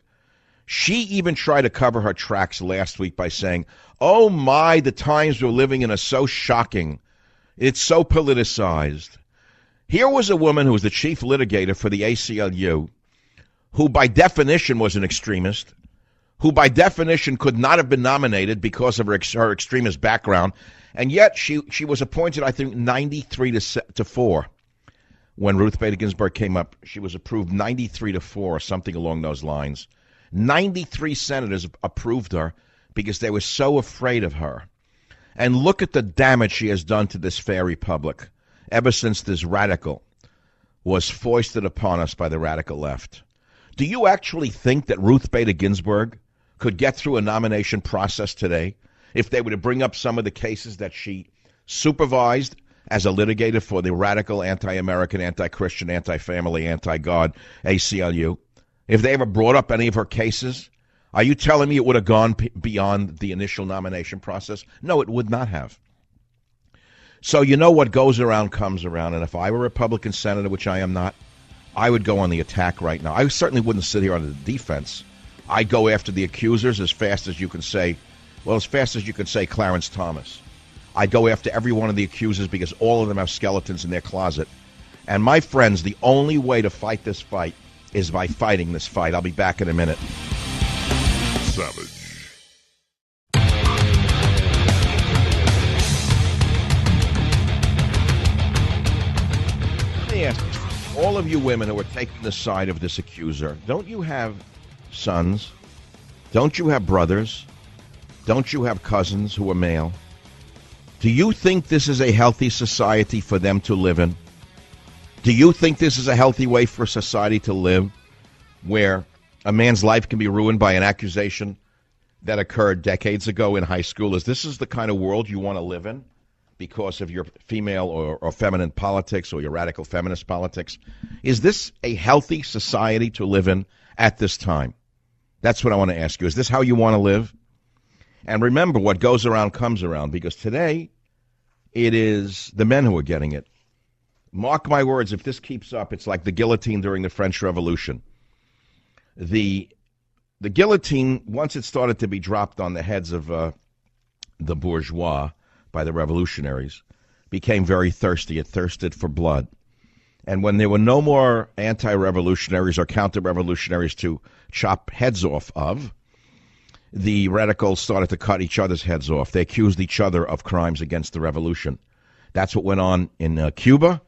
She even tried to cover her tracks last week by saying, oh my, the times we're living in are so shocking. It's so politicized. Here was a woman who was the chief litigator for the ACLU, who by definition was an extremist, who by definition could not have been nominated because of her extremist background, and yet she was appointed, I think, 93-4. When Ruth Bader Ginsburg came up, she was approved 93-4 or something along those lines. 93 senators approved her because they were so afraid of her. And look at the damage she has done to this fair republic ever since this radical was foisted upon us by the radical left. Do you actually think that Ruth Bader Ginsburg could get through a nomination process today if they were to bring up some of the cases that she supervised as a litigator for the radical, anti-American, anti-Christian, anti-family, anti-God ACLU? If they ever brought up any of her cases, are you telling me it would have gone beyond the initial nomination process? No, it would not have. So you know what goes around comes around, and if I were a Republican senator, which I am not, I would go on the attack right now. I certainly wouldn't sit here on the defense. I'd go after the accusers as fast as you can say, well, as fast as you can say Clarence Thomas. I'd go after every one of the accusers because all of them have skeletons in their closet. And my friends, the only way to fight this fight is by fighting this fight. I'll be back in a minute. Savage. Let me ask you, all of you women who are taking the side of this accuser, don't you have sons? Don't you have brothers? Don't you have cousins who are male? Do you think this is a healthy society for them to live in? Do you think this is a healthy way for society to live, where a man's life can be ruined by an accusation that occurred decades ago in high school? Is this the kind of world you want to live in because of your female or feminine politics or your radical feminist politics? Is this a healthy society to live in at this time? That's what I want to ask you. Is this how you want to live? And remember, what goes around comes around, because today it is the men who are getting it. Mark my words, if this keeps up, it's like the guillotine during the French Revolution. The guillotine, once it started to be dropped on the heads of the bourgeois by the revolutionaries, became very thirsty. It thirsted for blood. And when there were no more anti-revolutionaries or counter-revolutionaries to chop heads off of, the radicals started to cut each other's heads off. They accused each other of crimes against the revolution. That's what went on in Cuba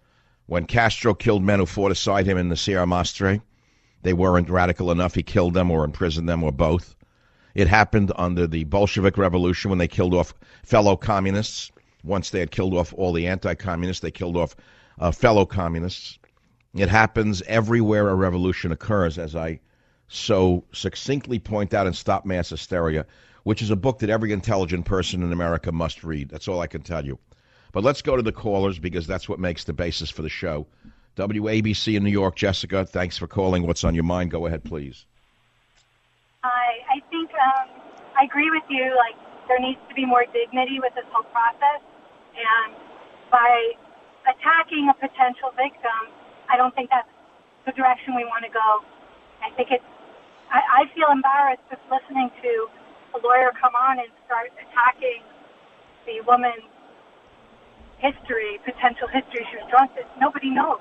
when Castro killed men who fought beside him in the Sierra Madre. They weren't radical enough. He killed them or imprisoned them or both. It happened under the Bolshevik Revolution when they killed off fellow communists. Once they had killed off all the anti-communists, they killed off fellow communists. It happens everywhere a revolution occurs, as I so succinctly point out in Stop Mass Hysteria, which is a book that every intelligent person in America must read. That's all I can tell you. But let's go to the callers, because that's what makes the basis for the show. WABC in New York, Jessica, thanks for calling. What's on your mind? Go ahead, please. Hi, I think I agree with you. Like, there needs to be more dignity with this whole process, and by attacking a potential victim, I don't think that's the direction we want to go. I think I feel embarrassed just listening to a lawyer come on and start attacking the woman's history, potential history. She was drunk. Nobody knows.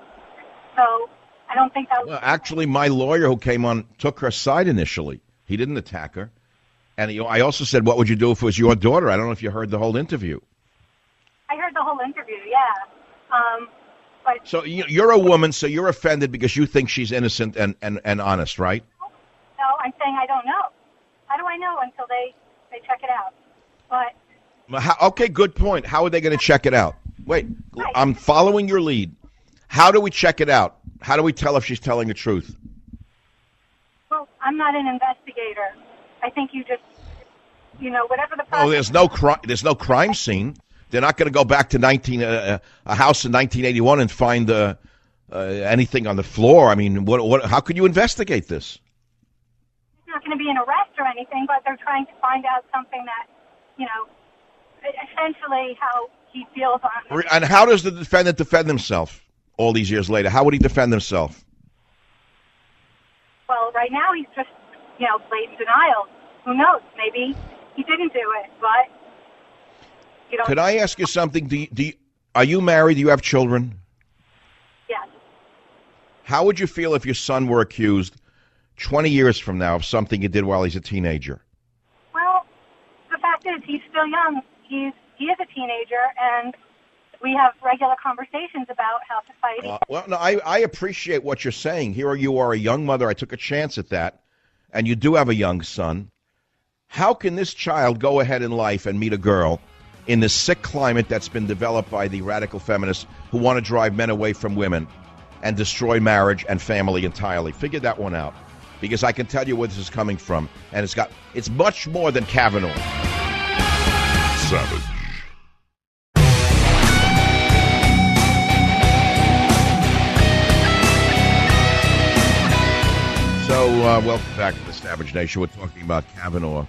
So I don't think that was... Well, actually, my lawyer who came on took her side initially. He didn't attack her. And I also said, what would you do if it was your daughter? I don't know if you heard the whole interview. I heard the whole interview, yeah. But so you're a woman, so you're offended because you think she's innocent and honest, right? No, I'm saying I don't know. How do I know until they check it out? But Okay, good point. How are they going to check it out? Wait, I'm following your lead. How do we check it out? How do we tell if she's telling the truth? Well, I'm not an investigator. I think you just, whatever the process. Oh, there's no crime scene. They're not going to go back to a house in 1981 and find anything on the floor. I mean, how could you investigate this? It's not going to be an arrest or anything, but they're trying to find out something that, essentially how he feels on. And how does the defendant defend himself all these years later? How would he defend himself? Well, right now he's just, blatant denial. Who knows? Maybe he didn't do it, but. Could I ask you something? Are you married? Do you have children? Yes. How would you feel if your son were accused 20 years from now of something he did while he's a teenager? Well, the fact is he's still young. He is a teenager, and we have regular conversations about how to fight. I appreciate what you're saying. Here you are, a young mother. I took a chance at that, and you do have a young son. How can this child go ahead in life and meet a girl in this sick climate that's been developed by the radical feminists who want to drive men away from women and destroy marriage and family entirely? Figure that one out, because I can tell you where this is coming from, and it's much more than Kavanaugh. Savage. So, welcome back to the Savage Nation. We're talking about Kavanaugh.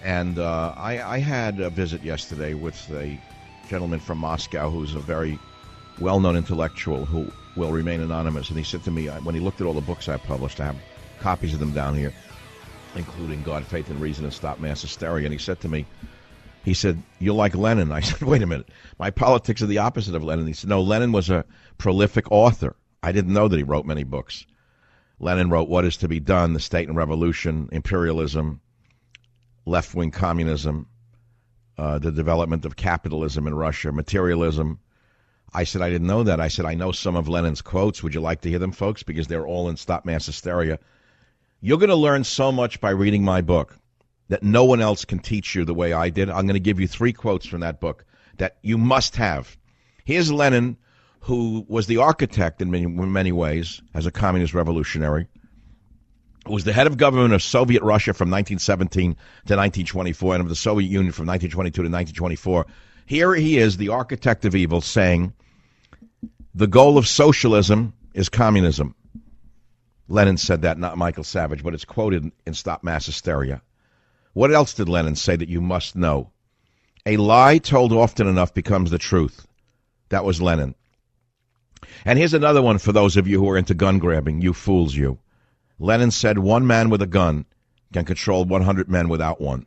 And I had a visit yesterday with a gentleman from Moscow who's a very well-known intellectual who will remain anonymous. And he said to me, when he looked at all the books I published, I have copies of them down here, including God, Faith, and Reason and Stop Mass Hysteria. And he said to me, you're like Lenin. I said, wait a minute. My politics are the opposite of Lenin. He said, no, Lenin was a prolific author. I didn't know that he wrote many books. Lenin wrote What Is to Be Done, The State and Revolution, Imperialism, Left-Wing Communism, the development of capitalism in Russia, materialism. I said, I didn't know that. I said, I know some of Lenin's quotes. Would you like to hear them, folks? Because they're all in Stop Mass Hysteria. You're going to learn so much by reading my book that no one else can teach you the way I did. I'm going to give you 3 quotes from that book that you must have. Here's Lenin, who was the architect in many ways as a communist revolutionary, who was the head of government of Soviet Russia from 1917 to 1924 and of the Soviet Union from 1922 to 1924. Here he is, the architect of evil, saying the goal of socialism is communism. Lenin said that, not Michael Savage, but it's quoted in Stop Mass Hysteria. What else did Lenin say that you must know? A lie told often enough becomes the truth. That was Lenin. And here's another one for those of you who are into gun grabbing, you fools you. Lenin said one man with a gun can control 100 men without one.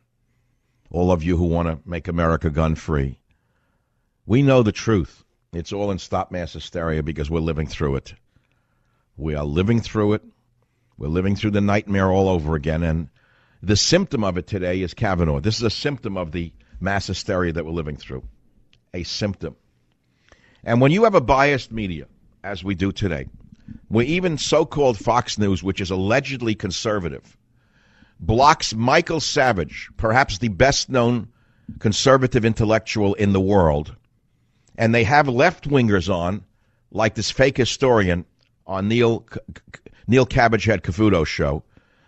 All of you who want to make America gun-free. We know the truth. It's all in Stop Mass Hysteria because we're living through it. We are living through it. We're living through the nightmare all over again. And the symptom of it today is Kavanaugh. This is a symptom of the mass hysteria that we're living through. A symptom. And when you have a biased media, as we do today, where even so-called Fox News, which is allegedly conservative, blocks Michael Savage, perhaps the best-known conservative intellectual in the world, and they have left-wingers on, like this fake historian on Neil Cabbagehead Cavuto's show.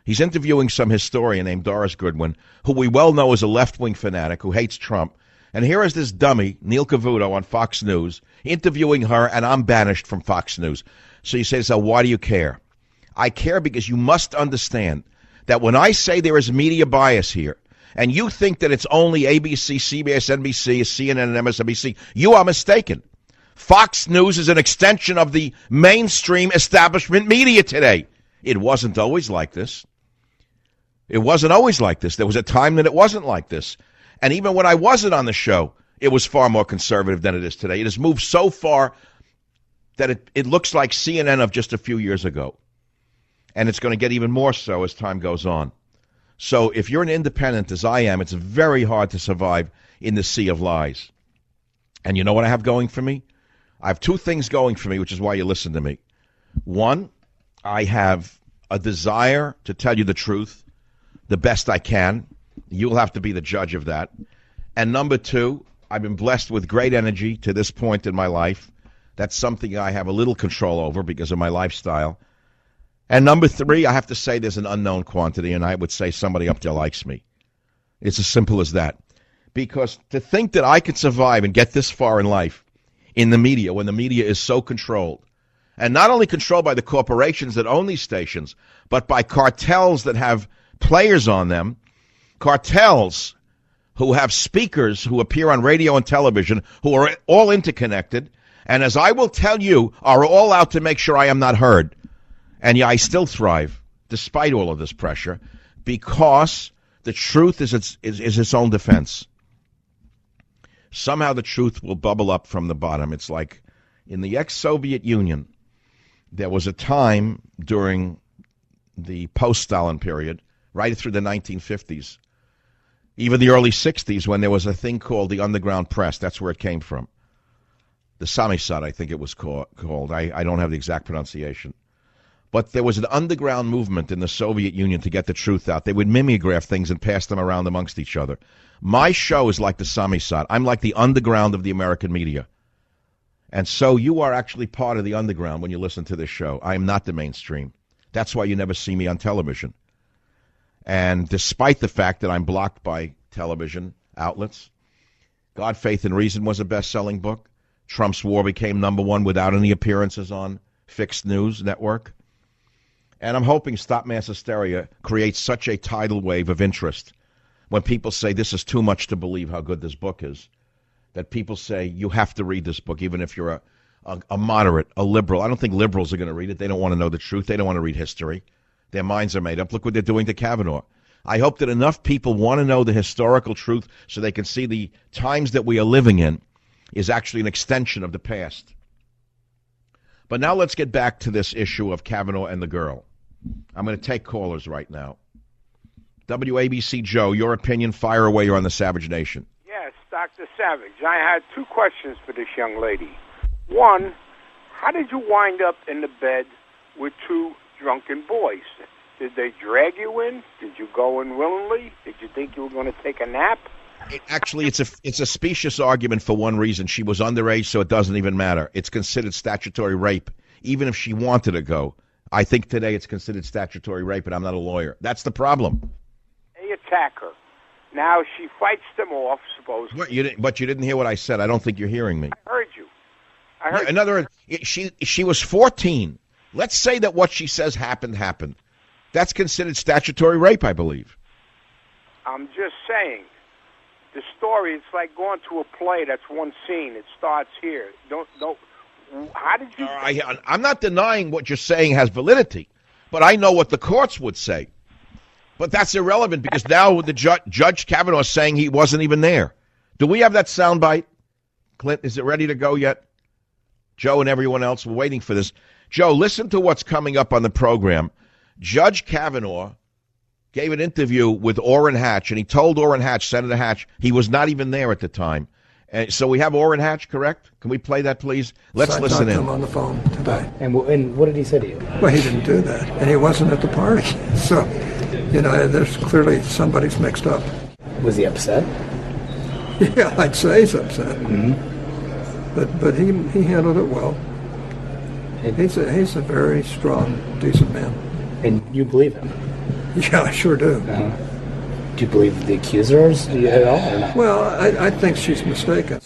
He's interviewing some historian named Doris Goodwin, who we well know is a left-wing fanatic who hates Trump. And here is this dummy, Neil Cavuto, on Fox News, interviewing her, and I'm banished from Fox News. So you say, so why do you care? I care because you must understand that when I say there is media bias here, and you think that it's only ABC, CBS, NBC, CNN, and MSNBC, you are mistaken. Fox News is an extension of the mainstream establishment media today. It wasn't always like this. It wasn't always like this. There was a time that it wasn't like this. And even when I wasn't on the show, it was far more conservative than it is today. It has moved so far that it looks like CNN of just a few years ago. And it's going to get even more so as time goes on. So if you're an independent, as I am, it's very hard to survive in the sea of lies. And you know what I have going for me? I have 2 things going for me, which is why you listen to me. One, I have a desire to tell you the truth the best I can. You'll have to be the judge of that. And number two, I've been blessed with great energy to this point in my life. That's something I have a little control over because of my lifestyle. And number three, I have to say there's an unknown quantity, and I would say somebody up there likes me. It's as simple as that. Because to think that I could survive and get this far in life in the media, when the media is so controlled, and not only controlled by the corporations that own these stations, but by cartels that have players on them, cartels who have speakers who appear on radio and television, who are all interconnected, and as I will tell you, are all out to make sure I am not heard. And yeah, I still thrive, despite all of this pressure, because the truth is its own defense. Somehow the truth will bubble up from the bottom. It's like in the ex-Soviet Union, there was a time during the post-Stalin period, right through the 1950s, even the early 60s, when there was a thing called the underground press. That's where it came from. The Samizdat, I think it was called. I don't have the exact pronunciation. But there was an underground movement in the Soviet Union to get the truth out. They would mimeograph things and pass them around amongst each other. My show is like the Samizdat. I'm like the underground of the American media. And so you are actually part of the underground when you listen to this show. I am not the mainstream. That's why you never see me on television. And despite the fact that I'm blocked by television outlets, God, Faith, and Reason was a best-selling book. Trump's War became #1 without any appearances on fixed news network. And I'm hoping Stop Mass Hysteria creates such a tidal wave of interest when people say this is too much to believe how good this book is, that people say you have to read this book, even if you're a moderate, a liberal. I don't think liberals are going to read it. They don't want to know the truth. They don't want to read history. Their minds are made up. Look what they're doing to Kavanaugh. I hope that enough people want to know the historical truth so they can see the times that we are living in is actually an extension of the past. But now let's get back to this issue of Kavanaugh and the girl. I'm going to take callers right now. WABC Joe, your opinion, fire away. You're on the Savage Nation. Yes, Dr. Savage. I had two questions for this young lady. One, how did you wind up in the bed with two drunken boys? Did they drag you in? Did you go in willingly? Did you think you were going to take a nap? It's a specious argument for one reason. She was underage, so it doesn't even matter. It's considered statutory rape, even if she wanted to go. I think today it's considered statutory rape, and I'm not a lawyer. That's the problem. They attack her. Now she fights them off, supposedly. But you didn't hear what I said. I don't think you're hearing me. I heard you. In other words, she was 14. Let's say that what she says happened. That's considered statutory rape, I believe. I'm just saying. The story, it's like going to a play. That's one scene. It starts here. Don't. How did you... I'm not denying what you're saying has validity, but I know what the courts would say. But that's irrelevant because now the Judge Kavanaugh is saying he wasn't even there. Do we have that soundbite? Clint, is it ready to go yet? Joe and everyone else, we're waiting for this. Joe, listen to what's coming up on the program. Judge Kavanaugh gave an interview with Orrin Hatch, and he told Orrin Hatch, Senator Hatch, he was not even there at the time. And so we have Orrin Hatch, correct? Can we play that, please? Let's listen in. I talked to him on the phone today. And what did he say to you? Well, he didn't do that, and he wasn't at the party. So, there's clearly somebody's mixed up. Was he upset? Yeah, I'd say he's upset. Mm-hmm. But he handled it well. He's a very strong, decent man. And you believe him? Yeah, I sure do. Uh-huh. Do you believe the accusers at all or not? Well, I think she's mistaken.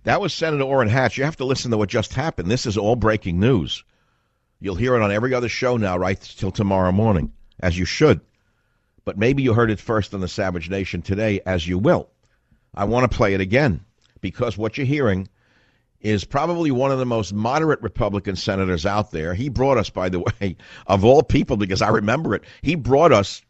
That was Senator Orrin Hatch. You have to listen to what just happened. This is all breaking news. You'll hear it on every other show now, right till tomorrow morning, as you should. But maybe you heard it first on the Savage Nation today, as you will. I want to play it again, because what you're hearing is probably one of the most moderate Republican senators out there. He brought us, by the way, of all people, because I remember it, he brought us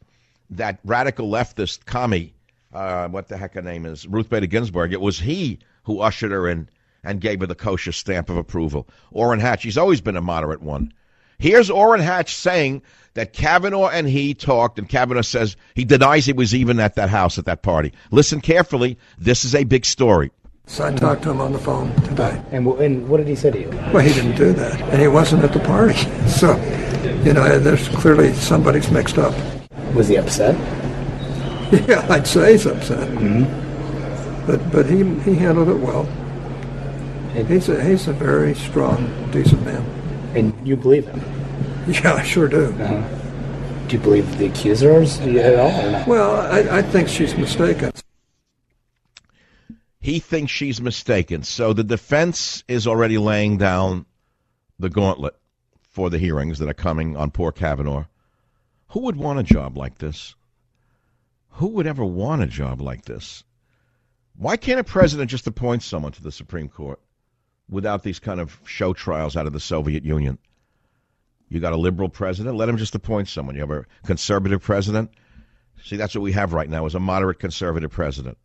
that radical leftist commie, what the heck her name is, Ruth Bader Ginsburg. It was he who ushered her in and gave her the kosher stamp of approval. Orrin Hatch, he's always been a moderate one. Here's Orrin Hatch saying that Kavanaugh and he talked, and Kavanaugh says he denies he was even at that house at that party. Listen carefully. This is a big story. So I talked to him on the phone today. And what did he say to you? Well, he didn't do that, and he wasn't at the party. So, there's clearly somebody's mixed up. Was he upset? Yeah, I'd say he's upset. Mm-hmm. but he handled it well. He's a very strong, decent man. And you believe him? Yeah, I sure do. Do you believe the accusers at all or not? Well, I think she's mistaken. He thinks she's mistaken. So the defense is already laying down the gauntlet for the hearings that are coming on poor Kavanaugh. Who would want a job like this? Who would ever want a job like this? Why can't a president just appoint someone to the Supreme Court without these kind of show trials out of the Soviet Union? You got a liberal president, let him just appoint someone. You have a conservative president. See, that's what we have right now, is a moderate conservative president.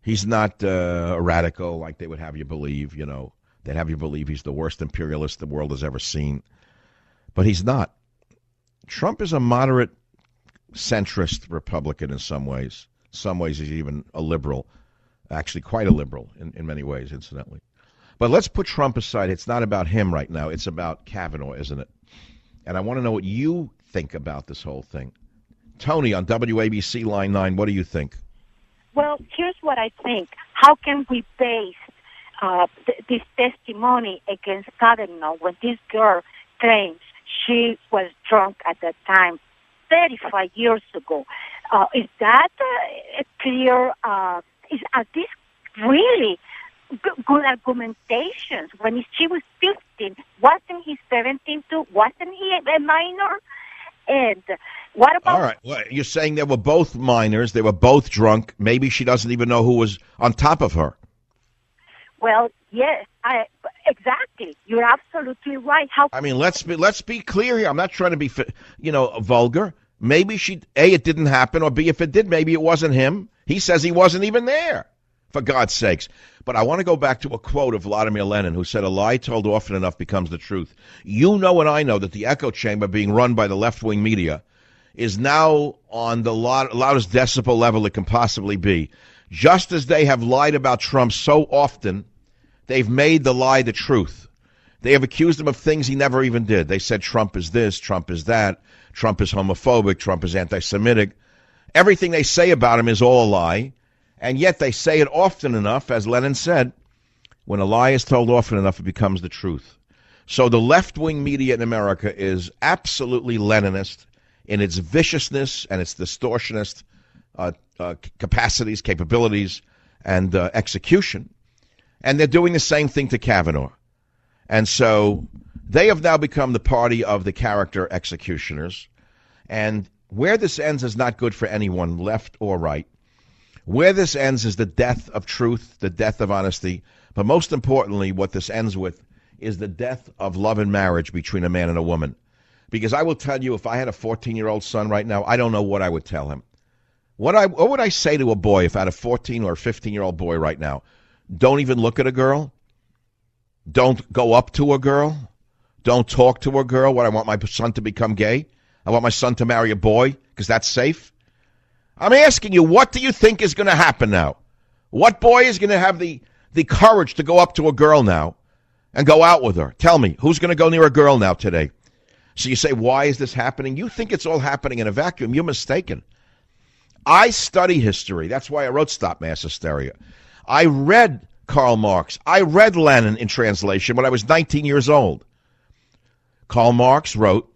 He's not a radical like they would have you believe, you know. They'd have you believe he's the worst imperialist the world has ever seen. But he's not. Trump is a moderate centrist Republican in some ways. Some ways he's even a liberal, actually quite a liberal in many ways, incidentally. But let's put Trump aside. It's not about him right now. It's about Kavanaugh, isn't it? And I want to know what you think about this whole thing. Tony on WABC Line 9, what do you think? Well, here's what I think. How can we base this testimony against Kavanaugh when this girl claims she was drunk at that time 35 years ago? Is that a clear, are these really good argumentations? When she was 15, wasn't he 17 too? Wasn't he a minor? And what about... All right, well, you're saying they were both minors, they were both drunk. Maybe she doesn't even know who was on top of her. Well, yes, exactly. You're absolutely right. I mean, let's be clear here. I'm not trying to be, vulgar. Maybe A, it didn't happen, or B, if it did, maybe it wasn't him. He says he wasn't even there, for God's sakes. But I want to go back to a quote of Vladimir Lenin, who said, "A lie told often enough becomes the truth." You know and I know that the echo chamber being run by the left-wing media is now on the loudest decibel level it can possibly be. Just as they have lied about Trump so often, they've made the lie the truth. They have accused him of things he never even did. They said Trump is this, Trump is that, Trump is homophobic, Trump is anti-Semitic. Everything they say about him is all a lie, and yet they say it often enough, as Lenin said, when a lie is told often enough, it becomes the truth. So the left-wing media in America is absolutely Leninist in its viciousness and its distortionist capacities, capabilities, and execution. And they're doing the same thing to Kavanaugh. And so they have now become the party of the character executioners. And where this ends is not good for anyone, left or right. Where this ends is the death of truth, the death of honesty. But most importantly, what this ends with is the death of love and marriage between a man and a woman. Because I will tell you, if I had a 14-year-old son right now, I don't know what I would tell him. What would I say to a boy if I had a 14 or 15-year-old boy right now? Don't even look at a girl. Don't go up to a girl. Don't talk to a girl. What, I want my son to become gay? I want my son to marry a boy because that's safe? I'm asking you, what do you think is going to happen now? What boy is going to have the courage to go up to a girl now and go out with her? Tell me, who's going to go near a girl now today? So you say, why is this happening? You think it's all happening in a vacuum. You're mistaken. I study history. That's why I wrote Stop Mass Hysteria. I read Karl Marx. I read Lenin in translation when I was 19 years old. Karl Marx wrote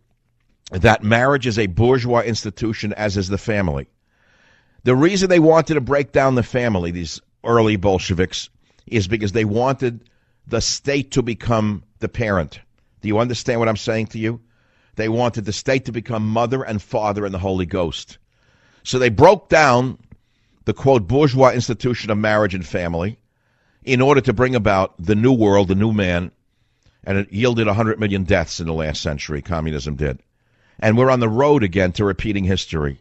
that marriage is a bourgeois institution, as is the family. The reason they wanted to break down the family, these early Bolsheviks, is because they wanted the state to become the parent. Do you understand what I'm saying to you? They wanted the state to become mother and father and the Holy Ghost. So they broke down the, quote, bourgeois institution of marriage and family in order to bring about the new world, the new man, and it yielded 100 million deaths in the last century, communism did. And we're on the road again to repeating history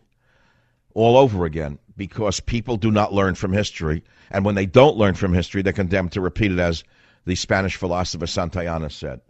all over again because people do not learn from history. And when they don't learn from history, they're condemned to repeat it, as the Spanish philosopher Santayana said.